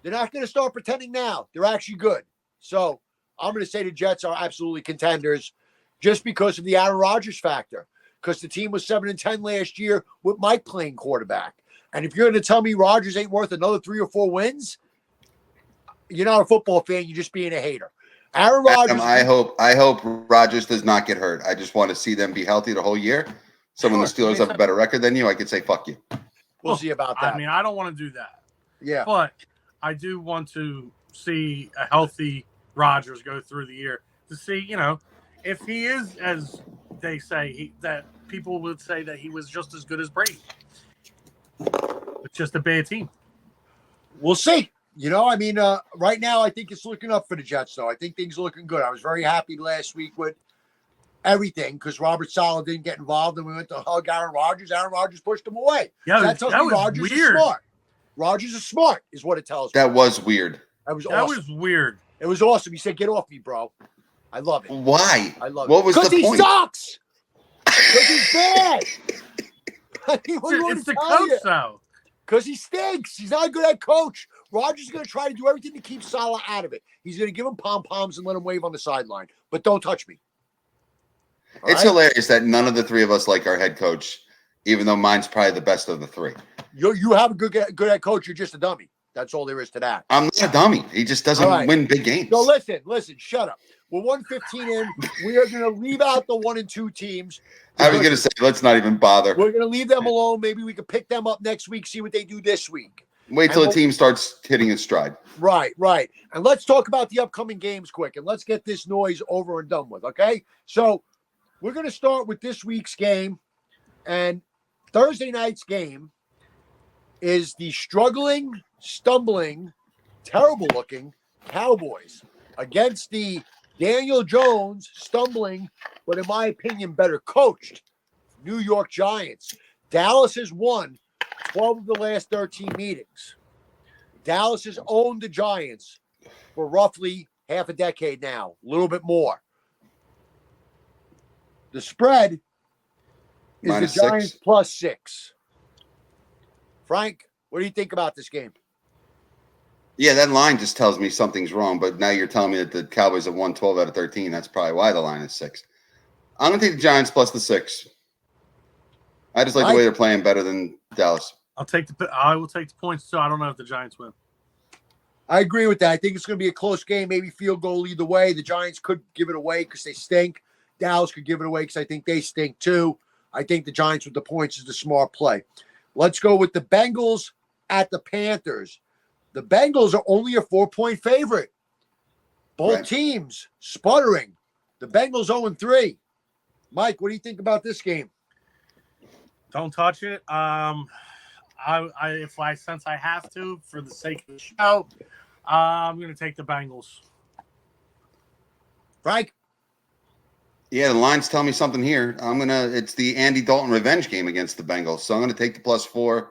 They're not going to start pretending now. They're actually good. So I'm going to say the Jets are absolutely contenders just because of the Aaron Rodgers factor. Because the team was 7-10 last year with Mike playing quarterback. And if you're going to tell me Rodgers ain't worth another 3 or 4 wins, you're not a football fan. You're just being a hater. Aaron Rodgers. I hope Rodgers does not get hurt. I just want to see them be healthy the whole year. So when the Steelers have a better record than you, I could say fuck you. We'll see about that. I mean, I don't want to do that. Yeah. But I do want to see a healthy Rodgers go through the year to see, if he is, as they say, that people would say that he was just as good as Brady. It's just a bad team. We'll see. Right now, I think it's looking up for the Jets, though. I think things are looking good. I was very happy last week with everything because Robert Saleh didn't get involved and we went to hug Aaron Rodgers. Aaron Rodgers pushed him away. Yeah, so that tells me was Rodgers weird. is smart. Rodgers is smart, is what it tells me. That was weird. That was That awesome. was weird. It was awesome. He said, "Get off me, bro." I love it. Why? I love What it. was the Because he point? sucks. Because he's bad. I mean, what do you want It's to the tell coach, you? though. Because he stinks. He's not a good head coach. Rodgers is going to try to do everything to keep Salah out of it. He's going to give him pom-poms and let him wave on the sideline. But don't touch me. All It's right? hilarious that none of the three of us like our head coach, even though mine's probably the best of the three. You have a good head coach. You're just a dummy. That's all there is to that. I'm not a dummy. He just doesn't All right. win big games. So listen, shut up. We're 115 in. We are going to leave out the 1 and 2 teams. I was going to say, let's not even bother. We're going to leave them alone. Maybe we can pick them up next week, see what they do this week. Wait till the team starts hitting its stride. Right. And let's talk about the upcoming games quick, and let's get this noise over and done with, okay? So we're going to start with this week's game, and Thursday night's game is the struggling, stumbling, terrible-looking Cowboys against the Daniel Jones, stumbling, but in my opinion, better coached New York Giants. Dallas has won 12 of the last 13 meetings. Dallas has owned the Giants for roughly half a decade now, a little bit more. The spread is Minus the Giants 6. +6. Frank, what do you think about this game? Yeah, that line just tells me something's wrong, but now you're telling me that the Cowboys have won 12 out of 13. That's probably why the line is 6. I'm going to take the Giants plus the 6. I just like the way they're playing better than Dallas. I will take the points, too. I don't know if the Giants win. I agree with that. I think it's going to be a close game, maybe field goal either way. The Giants could give it away because they stink. Dallas could give it away because I think they stink too. I think the Giants with the points is the smart play. Let's go with the Bengals at the Panthers. The Bengals are only a 4-point favorite. Both teams sputtering. The Bengals 0-3. Mike, what do you think about this game? Don't touch it. Since I have to for the sake of the show, I'm going to take the Bengals. Frank? Yeah, the lines tell me something here. It's the Andy Dalton revenge game against the Bengals. So I'm going to take the +4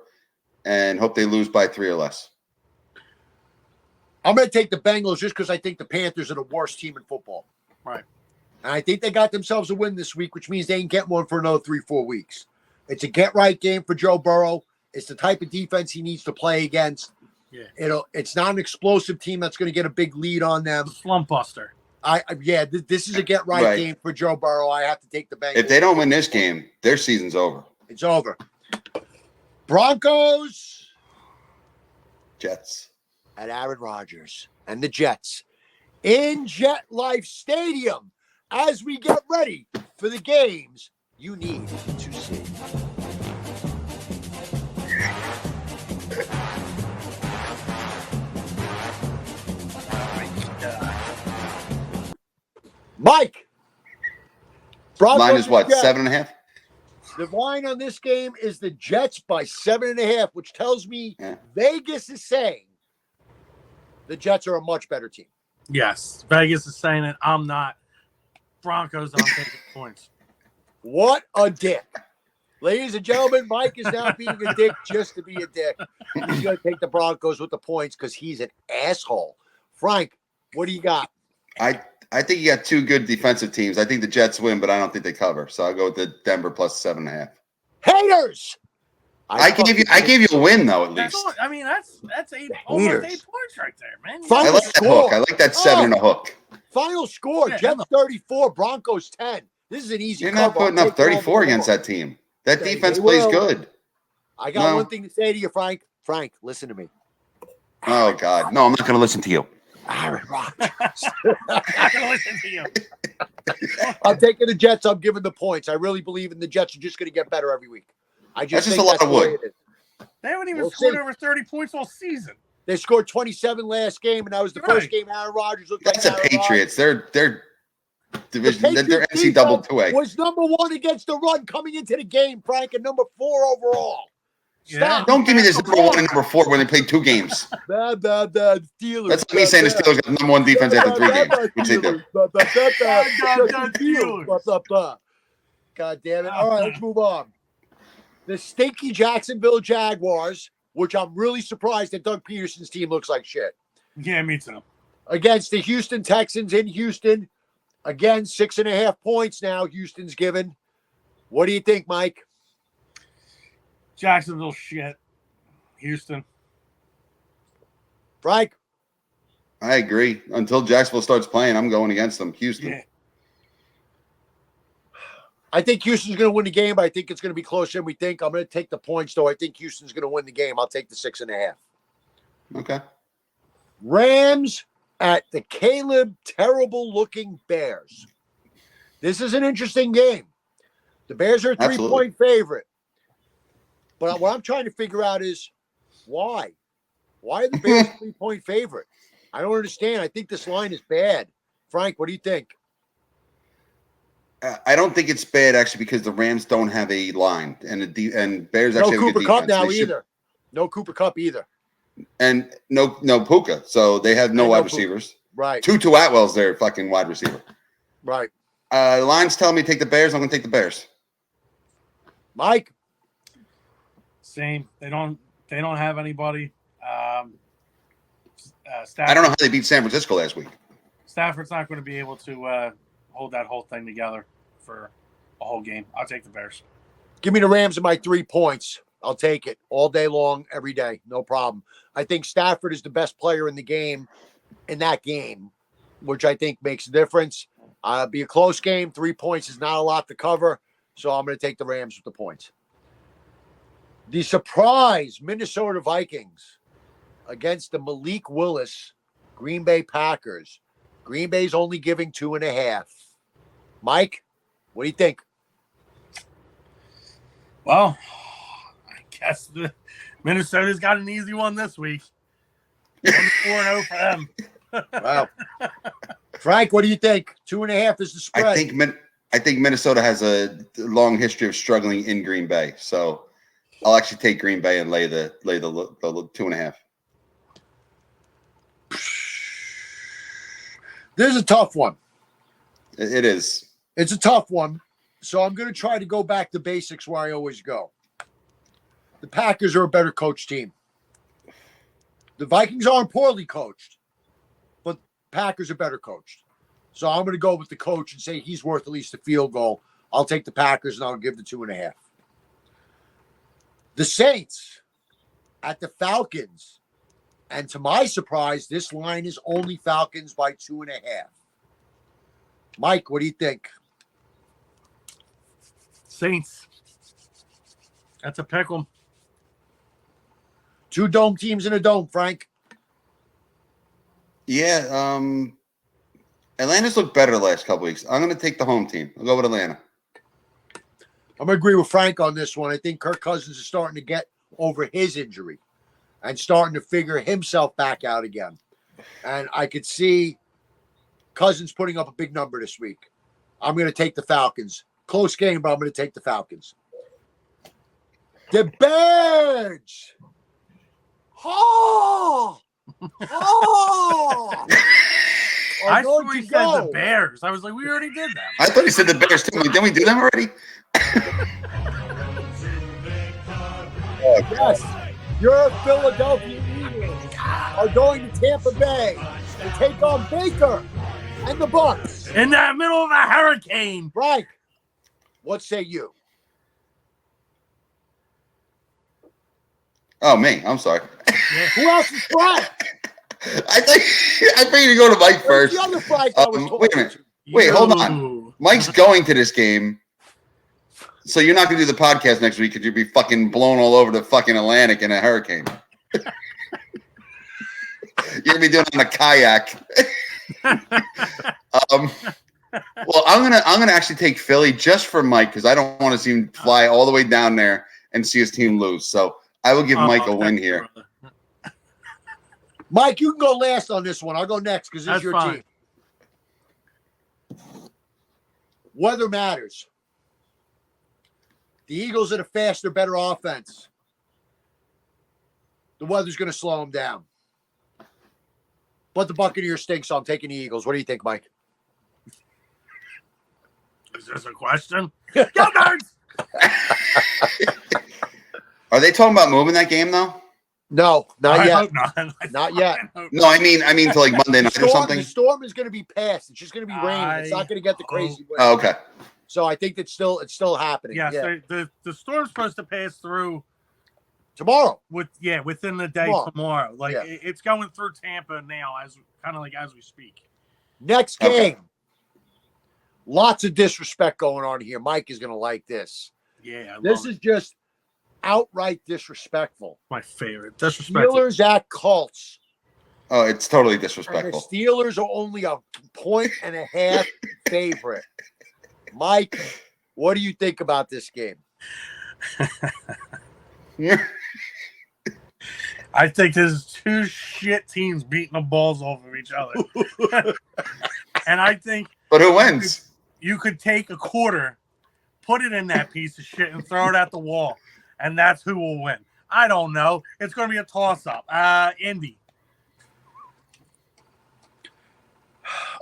and hope they lose by 3 or less. I'm going to take the Bengals just because I think the Panthers are the worst team in football. Right. And I think they got themselves a win this week, which means they ain't getting one for another 3-4 weeks. It's a get-right game for Joe Burrow. It's the type of defense he needs to play against. Yeah. It's not an explosive team that's going to get a big lead on them. Slump buster. This is a get-right game for Joe Burrow. I have to take the Bengals. If they don't win this game, their season's over. It's over. Broncos. Jets. At Aaron Rodgers and the Jets in Jet Life Stadium as we get ready for the games you need to see. Mike. Broncos Line is what, Jets. 7.5? The line on this game is the Jets by 7.5, which tells me Vegas is saying the Jets are a much better team. Yes. Vegas is saying it. I'm not. Broncos, I'm taking points. What a dick. Ladies and gentlemen, Mike is now being a dick just to be a dick. He's going to take the Broncos with the points because he's an asshole. Frank, what do you got? I think you got two good defensive teams. I think the Jets win, but I don't think they cover. So I'll go with the Denver +7.5. Haters! I gave you a win though, at least. That's almost 8 points right there, man. I like that hook. I like that 7 and a hook. Final score: Jets 34, Broncos 10. This is an easy. You're not putting up 34 against that team. That defense plays good. I got one thing to say to you, Frank. Frank, listen to me. Oh God, no! I'm not going to listen to you. Aaron Rodgers. I'm not going to listen to you. I'm taking the Jets. I'm giving the points. I really believe in the Jets are just going to get better every week. That's just a lot of wood. They haven't even scored over 30 points all season. They scored 27 last game, and that was the first game Aaron Rodgers looked like. That's the Patriots. They're division. They're NCAA. Was number 1 against the run coming into the game, Frank, and number 4 overall. Yeah. Don't give me this number 1 and number 4 when they played 2 games. Steelers. That's like me saying the Steelers got number 1 defense after 3 games, which they do. God damn it. All right, let's move on. The stinky Jacksonville Jaguars, which I'm really surprised that Doug Peterson's team looks like shit. Yeah, me too. Against the Houston Texans in Houston. Again, 6.5 points now Houston's given. What do you think, Mike? Jacksonville shit. Houston. Frank? I agree. Until Jacksonville starts playing, I'm going against them. Houston. Yeah. I think Houston's going to win the game, but I think it's going to be closer than we think. I'm going to take the points, though. I think Houston's going to win the game. I'll take the 6.5. Okay. Rams at the Caleb terrible-looking Bears. This is an interesting game. The Bears are a 3-point favorite. But what I'm trying to figure out is why? Why are the Bears a 3-point favorite? I don't understand. I think this line is bad. Frank, what do you think? I don't think it's bad, actually, because the Rams don't have a line. And Bears actually have a good defense. No Cooper Kupp now either. No Cooper Kupp either. And no Puka. So they have no wide receivers. Right. Tutu Atwell's their fucking wide receiver. Right. The lines tell me take the Bears. I'm going to take the Bears. Mike? Same. They don't have anybody. Stafford, I don't know how they beat San Francisco last week. Stafford's not going to be able to hold that whole thing together for a whole game. I'll take the Bears. Give me the Rams and my 3 points. I'll take it all day long, every day. No problem. I think Stafford is the best player in the game, in that game, which I think makes a difference. Be a close game. 3 points is not a lot to cover, so I'm going to take the Rams with the points. The surprise Minnesota Vikings against the Malik Willis Green Bay Packers. Green Bay's only giving 2.5. Mike, what do you think? Well, I guess the Minnesota's got an easy one this week. 4-0 for them. Wow. Frank, what do you think? 2.5 is the spread. I think I think Minnesota has a long history of struggling in Green Bay, so I'll actually take Green Bay and lay the 2.5. This is a tough one. It is. It's a tough one. So I'm going to try to go back to basics where I always go. The Packers are a better coach team. The Vikings aren't poorly coached, but Packers are better coached. So I'm going to go with the coach and say he's worth at least a field goal. I'll take the Packers and I'll give the 2.5. The Saints at the Falcons. And to my surprise, this line is only Falcons by 2.5. Mike, what do you think? Saints. That's a pick 'em. 2 dome teams in a dome, Frank. Yeah, Atlanta's looked better the last couple weeks. I'm going to take the home team. I'll go with Atlanta. I'm going to agree with Frank on this one. I think Kirk Cousins is starting to get over his injury and starting to figure himself back out again. And I could see Cousins putting up a big number this week. I'm going to take the Falcons. Close game, but I'm going to take the Falcons. The Bears. Oh! Oh! I thought he said the Bears. I was like, we already did that. I thought he said the Bears too. Didn't we do them already? Yes. Your Philadelphia Eagles are going to Tampa Bay to take on Baker and the Bucks. In the middle of a hurricane. Frank, what say you? Oh, me. I'm sorry. Who else is Frank? I figured you go to Mike first. The other Frank I was wait a minute. Wait, hold on. Mike's going to this game. So you're not going to do the podcast next week because you'll be fucking blown all over the fucking Atlantic in a hurricane. You're going to be doing it on a kayak. Well, I'm gonna actually take Philly just for Mike because I don't want to see him fly all the way down there and see his team lose. So I will give Mike a win here. Mike, you can go last on this one. I'll go next because this is your team. Weather matters. The Eagles are the faster, better offense. The weather's going to slow them down. But the Buccaneers stink, so I'm taking the Eagles. What do you think, Mike? Is this a question? Go Birds! Are they talking about moving that game though? No, not yet. Not. Not yet. No, I mean to like Monday night or something. The storm is going to be past. It's just going to be raining. It's not going to get the crazy wind. Oh, okay. So I think it's still happening. Yeah. So the storm's supposed to pass through tomorrow. Within the day tomorrow. Like it's going through Tampa now as we speak. Next game. Lots of disrespect going on here. Mike is going to like this. Yeah. This is just outright disrespectful. My favorite. Disrespectful. Steelers at Colts. Oh, it's totally disrespectful. And the Steelers are only a 1.5 favorite. Mike, what do you think about this game? I think there's 2 shit teams beating the balls off of each other. And I think but who wins? You could take a quarter, put it in that piece of shit, and throw it at the wall. And that's who will win. I don't know. It's going to be a toss-up. Indy.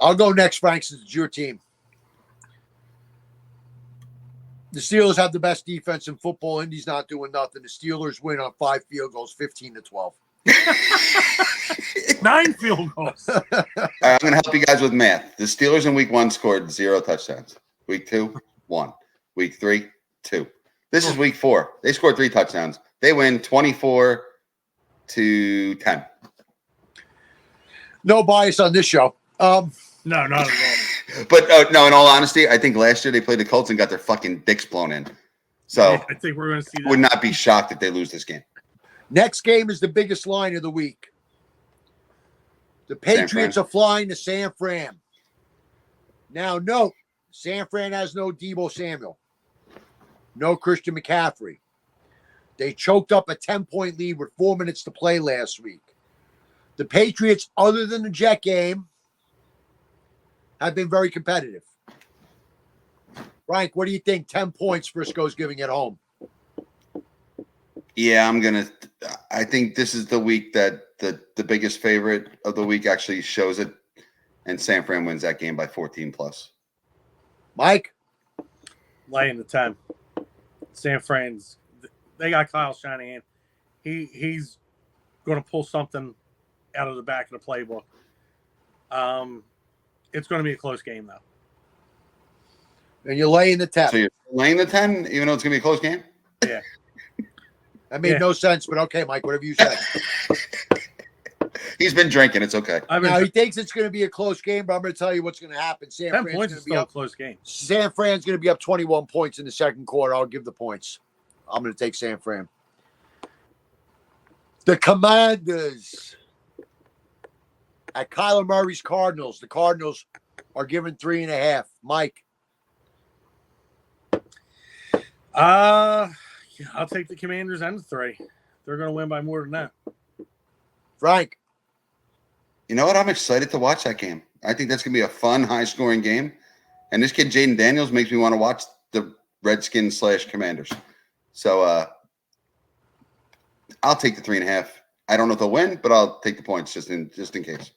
I'll go next, Frank, since it's your team. The Steelers have the best defense in football. Indy's not doing nothing. The Steelers win on 5 field goals, 15-12. 9 field goals. All right, I'm going to help you guys with math. The Steelers in week 1 scored 0 touchdowns. Week 2, 1. Week 3, 2. This is week 4. They scored 3 touchdowns. They win 24-10. No bias on this show. No, not at all. But no, in all honesty, I think last year they played the Colts and got their fucking dicks blown in. So I think we're going to see that. Would not be shocked if they lose this game. Next game is the biggest line of the week. The Patriots are flying to San Fran. Now, note, San Fran has no Deebo Samuel, no Christian McCaffrey. They choked up a 10-point lead with 4 minutes to play last week. The Patriots, other than the Jet game, have been very competitive. Frank, what do you think? 10 points Frisco's giving at home. Yeah, I think this is the week that the biggest favorite of the week actually shows it, and San Fran wins that game by 14 plus. Mike? Laying the 10. San Fran's, they got Kyle Shanahan. He's going to pull something out of the back of the playbook. It's going to be a close game, though. And you're laying the 10. So you're laying the 10, even though it's going to be a close game? Yeah. That made no sense, but okay, Mike, whatever you said. He's been drinking. It's okay. Now, he thinks it's going to be a close game, but I'm going to tell you what's going to happen. 10 points is still a close game. San Fran's going to be up 21 points in the second quarter. I'll give the points. I'm going to take San Fran. The Commanders at Kyler Murray's Cardinals. The Cardinals are given 3.5. Mike? Yeah, I'll take the Commanders and the 3. They're going to win by more than that. Frank? You know what? I'm excited to watch that game. I think that's going to be a fun, high-scoring game. And this kid, Jaden Daniels, makes me want to watch the Redskins / Commanders. So I'll take the 3.5. I don't know if they'll win, but I'll take the points just in case.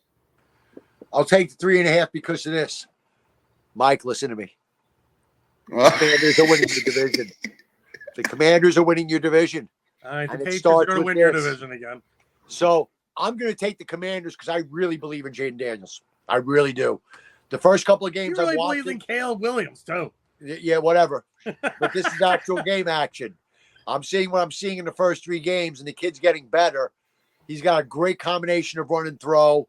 I'll take the 3.5 because of this. Mike, listen to me. The Commanders are winning the division. The Commanders are winning your division. All right, the And it Patriots are starts going to with win your this. division again. So I'm going to take the Commanders because I really believe in Jaden Daniels. I really do. The first couple of You games really I've watched believe in Caleb Williams, too. yeah, whatever. But this is actual game action. I'm seeing what I'm seeing in the first 3 games, and the kid's getting better. He's got a great combination of run and throw.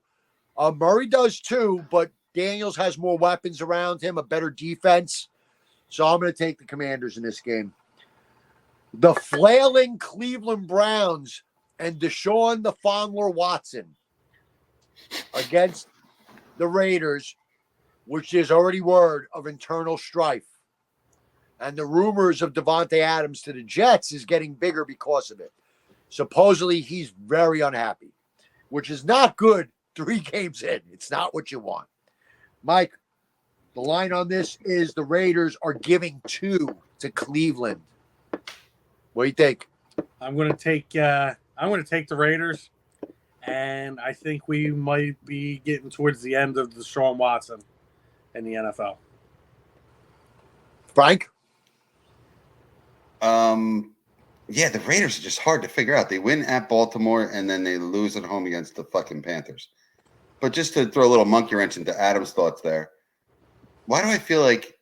Murray does too, but Daniels has more weapons around him, a better defense. So I'm going to take the Commanders in this game. The flailing Cleveland Browns and Deshaun the Fondler Watson against the Raiders, which is already word of internal strife. And the rumors of Devontae Adams to the Jets is getting bigger because of it. Supposedly, he's very unhappy, which is not good 3 games in. It's not what you want. Mike, the line on this is the Raiders are giving 2 to Cleveland. What do you think? I'm going to take the Raiders, and I think we might be getting towards the end of Deshaun Watson in the NFL. Frank? Yeah, the Raiders are just hard to figure out. They win at Baltimore, and then they lose at home against the fucking Panthers. But just to throw a little monkey wrench into Adam's thoughts there, why do I feel like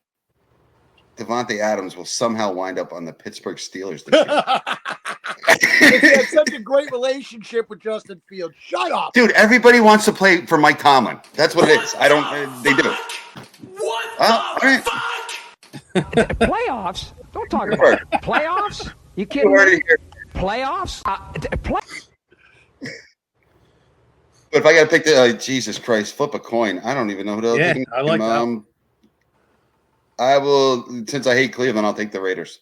Devontae Adams will somehow wind up on the Pittsburgh Steelers this year? He has such a great relationship with Justin Fields. Shut up. Dude, everybody wants to play for Mike Tomlin. That's what it is. I don't. They do. What All the right. fuck? Playoffs? Don't talk Good about work. playoffs. You Good kidding word me? here. Playoffs? But if I got to pick the Jesus Christ, flip a coin. I don't even know who the hell. Yeah, taking I like that. I will, since I hate Cleveland, I'll take the Raiders.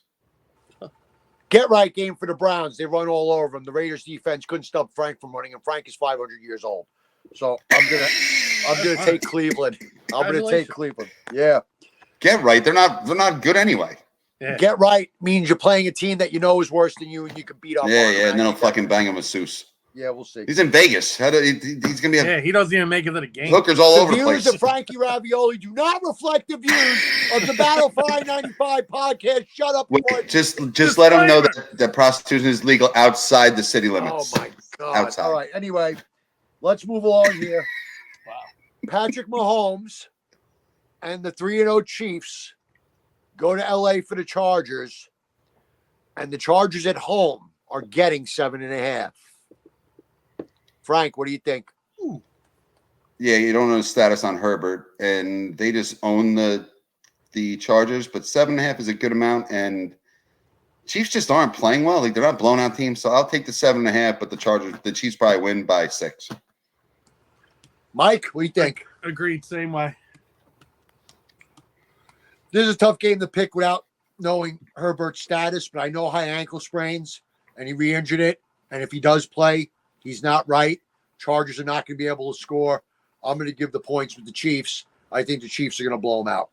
Get right game for the Browns. They run all over them. The Raiders defense couldn't stop Frank from running, and Frank is 500 years old. So I'm gonna take Cleveland. I'm gonna take Cleveland. Yeah. Get right. They're not good anyway. Yeah. Get right means you're playing a team that you know is worse than you, and you can beat up. Yeah, on them. yeah. And then I I'll think that- fucking bang him with Seuss. Yeah, we'll see. He's in Vegas. He's gonna be Yeah, he doesn't even make it to the game. hookers all The over the views place. of Frankie Ravioli do not reflect the views of the Battle for I-95 podcast. Shut up. Wait, before I- just let him know that prostitution is legal outside the city Oh limits. my God. Outside. All right. Anyway, let's move along here. Wow. Patrick Mahomes and the 3-0 Chiefs go to LA for the Chargers, and the Chargers at home are getting 7.5. Frank, what do you think? Yeah, you don't know the status on Herbert, and they just own the Chargers, but 7.5 is a good amount, and Chiefs just aren't playing well. Like, they're not blown out teams, so I'll take the 7.5, but the Chiefs probably win by 6. Mike, what do you think? Agreed, same way. This is a tough game to pick without knowing Herbert's status, but I know high ankle sprains, and he re-injured it. And if he does play, he's not right. Chargers are not going to be able to score. I'm going to give the points with the Chiefs. I think the Chiefs are going to blow them out.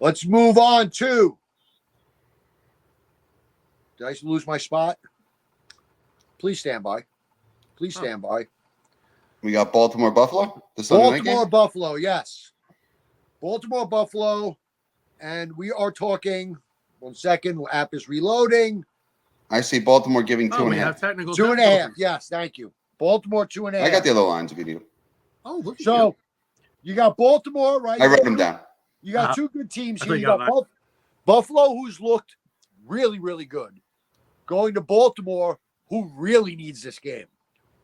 Let's move on to. Did I lose my spot? Please stand by. Please stand by. We got Baltimore Buffalo. The Sunday night Baltimore game? Buffalo, yes. Baltimore Buffalo. And we are talking. 1 second. The app is reloading. I see Baltimore giving 2.5. We have technical 2.5. difficulties. Yes, thank you. Baltimore 2.5. I got the other lines if you need. Oh, look at So you got Baltimore, right? I wrote them down. You got two good teams I here. thought You you got got Buffalo, who's looked really, really good. Going to Baltimore, who really needs this game.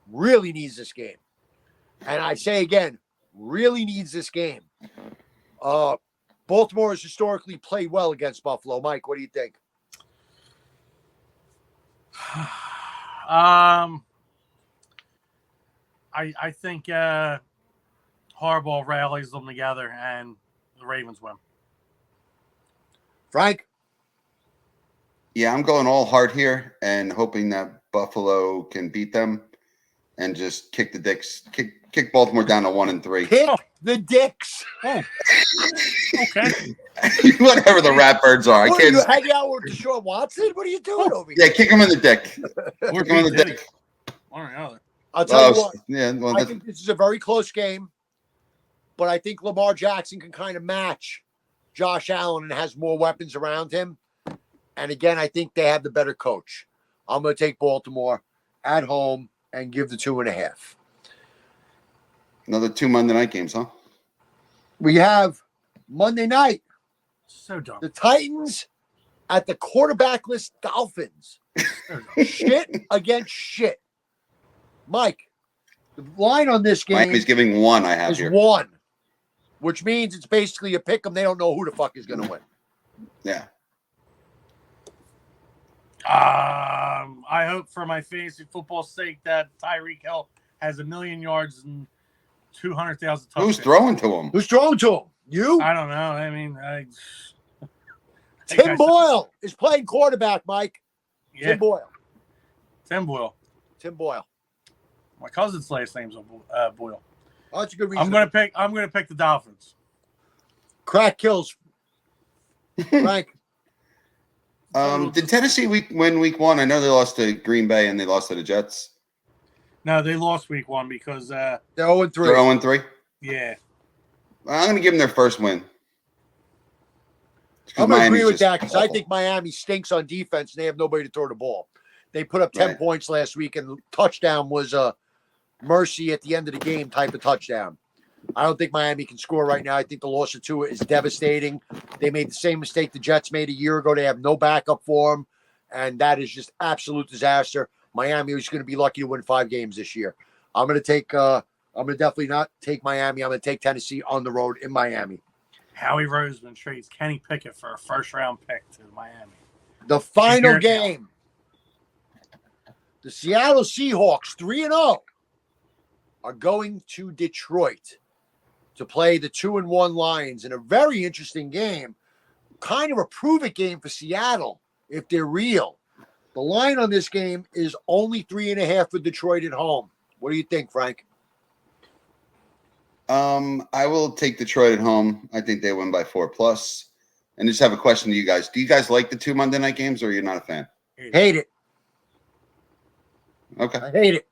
Really needs this game. And I say again, really needs this game. Baltimore has historically played well against Buffalo. Mike, what do you think? I think Harbaugh rallies them together and the Ravens win. Frank? Yeah, I'm going all hard here and hoping that Buffalo can beat them and just kick the dicks, kick Baltimore down to 1-3. Kick the dicks. Oh, okay. Whatever the Ratbirds are. What, I are you can't. hanging out with Deshaun Watson? What are you doing over here? Yeah, kick him in the dick. Or Kick him in the Big Diddy. dick. One or the other. I'll tell you what. Yeah, well, I think this is a very close game, but I think Lamar Jackson can kind of match Josh Allen and has more weapons around him. And again, I think they have the better coach. I'm going to take Baltimore at home and give the 2.5. another 2 Monday night games, huh? We have Monday night, So dumb. the Titans at the quarterbackless Dolphins. Shit against shit. Mike, the line on this game Miami's giving 1. I have is here. 1, which means it's basically a pick 'em. They don't know who the fuck is going to win. Yeah. I hope for my fantasy football sake that Tyreek Hill has 1,000,000 yards and 200,000 touchdowns. Who's throwing to him? Who's throwing to him? You? I don't know. I mean, Tim Boyle is playing quarterback, Mike. Yeah, Tim Boyle. Tim Boyle. Tim Boyle. My cousin's last name's Boyle. Oh, that's a good reason. I'm gonna pick the Dolphins. Crack kills. Frank. Did Tennessee win week 1? I know they lost to Green Bay and they lost to the Jets. No, they lost week 1 because They're 0-3. They're 0-3. yeah. I'm going to give them their first win. I'm going to agree with Miami's that just because I awful. think Miami stinks on defense and they have nobody to throw the ball. They put up 10 Right. points last week and the touchdown was a mercy at the end of the game type of touchdown. I don't think Miami can score right now. I think the loss of Tua is devastating. They made the same mistake the Jets made a year ago. They have no backup for them, and that is just absolute disaster. Miami is going to be lucky to win 5 games this year. I'm going to definitely not take Miami. I'm going to take Tennessee on the road in Miami. Howie Roseman trades Kenny Pickett for a first-round pick to Miami. The final Here it is. game. The Seattle Seahawks, 3-0, are going to Detroit to play the 2-1 Lions in a very interesting game. Kind of a prove-it game for Seattle if they're real. The line on this game is only 3.5 for Detroit at home. What do you think, Frank? I will take Detroit at home. I think they win by 4+. And just have a question to you guys. Do you guys like the 2 Monday night games, or you're not a fan? Hate it. Okay. I hate it.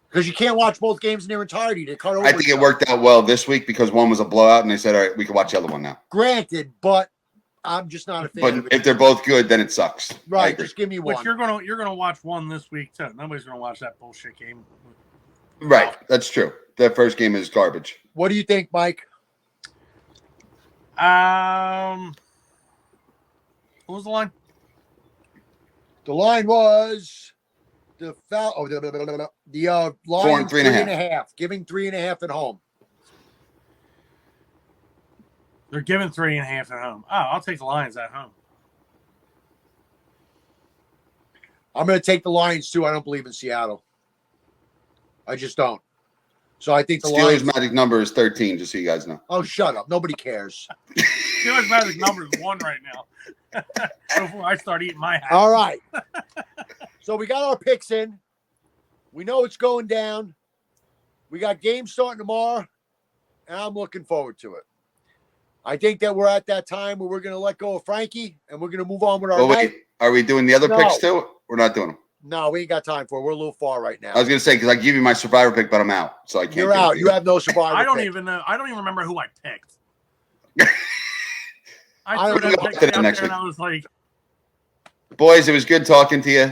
Because you can't watch both games in their entirety. They cut over. I think it worked out well this week because one was a blowout, and they said, all right, we can watch the other one now. Granted, but I'm just not a fan But of it. if they're both good, then it sucks. I Right, agree. just give me one. Which you're gonna watch one this week too. Nobody's gonna watch that bullshit game. Right. That's true. That first game is garbage. What do you think, Mike? What was the line? The line was the line 4 and 3.5. 3.5, giving 3.5 at home. They're giving 3.5 at home. Oh, I'll take the Lions at home. I'm going to take the Lions too. I don't believe in Seattle. I just don't. So I think the Steelers' Lions. magic number is 13, just so you guys know. Oh, shut up! Nobody cares. Steelers' magic number is 1 right now. Before I start eating my hat. All right. So we got our picks in. We know it's going down. We got games starting tomorrow, and I'm looking forward to it. I think that we're at that time where we're going to let go of Frankie and we're going to move on with our Well, night. wait, are we doing the other No. picks too? We're not doing them. No, we ain't got time for it. We're a little far right now. I was gonna say because I give you my survivor pick, but I'm out, so I can't. You're give it out. to You have no survivor. I don't pick. even know. I don't even remember who I picked. I I threw don't that know. pick out Next there and week. I was like, Boys, it was good talking to you.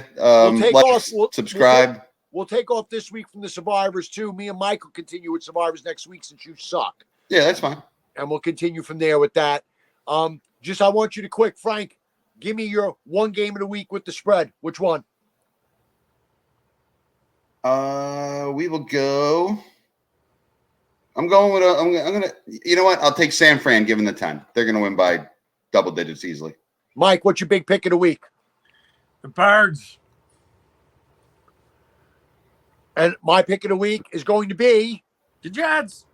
take Like, off- subscribe. We'll take off this week from the survivors too. Me and Mike will continue with survivors next week since you suck, Yeah, that's fine. and we'll continue from there with that. Just I want you to quick, Frank. Give me your one game of the week with the spread. Which one? We will go. I'm going with I'm gonna. You know what? I'll take San Fran, given the 10. They're gonna win by double digits easily. Mike, what's your big pick of the week? the Birds. And my pick of the week is going to be The Jets.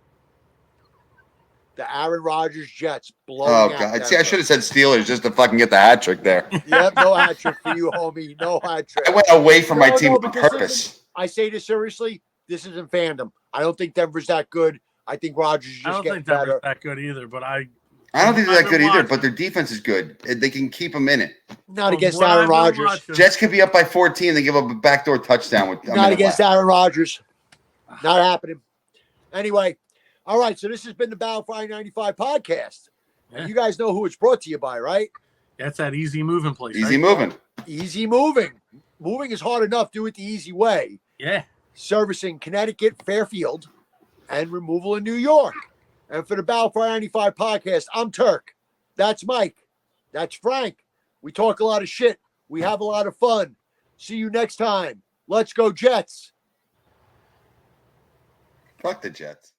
the Aaron Rodgers Jets blowing Oh out God! Denver. See, I should have said Steelers just to fucking get the hat trick there. Yep, no hat trick for you, homie. No hat trick. I went away from my No, team no, on but this purpose. I say this seriously. This isn't fandom. I don't think Denver's that good. I think Rodgers is I just don't getting think that better. was that good either, but I don't think they're I've that been good either, watching. but their defense is good. They can keep them in it. Not against What Aaron I've been Rodgers. watching- Jets could be up by 14. They give up a backdoor touchdown with a Not minute against left. Aaron Rodgers. Not happening. Anyway, all right. So this has been the Battle for I-95 podcast. Yeah. You guys know who it's brought to you by, right? That's that easy moving place. Easy right? moving. Easy moving. Moving is hard enough. Do it the easy way. Yeah. Servicing Connecticut, Fairfield, and removal in New York. And for the Battle for I-95 podcast, I'm Turk. That's Mike. That's Frank. We talk a lot of shit. We have a lot of fun. See you next time. Let's go, Jets. Fuck the Jets.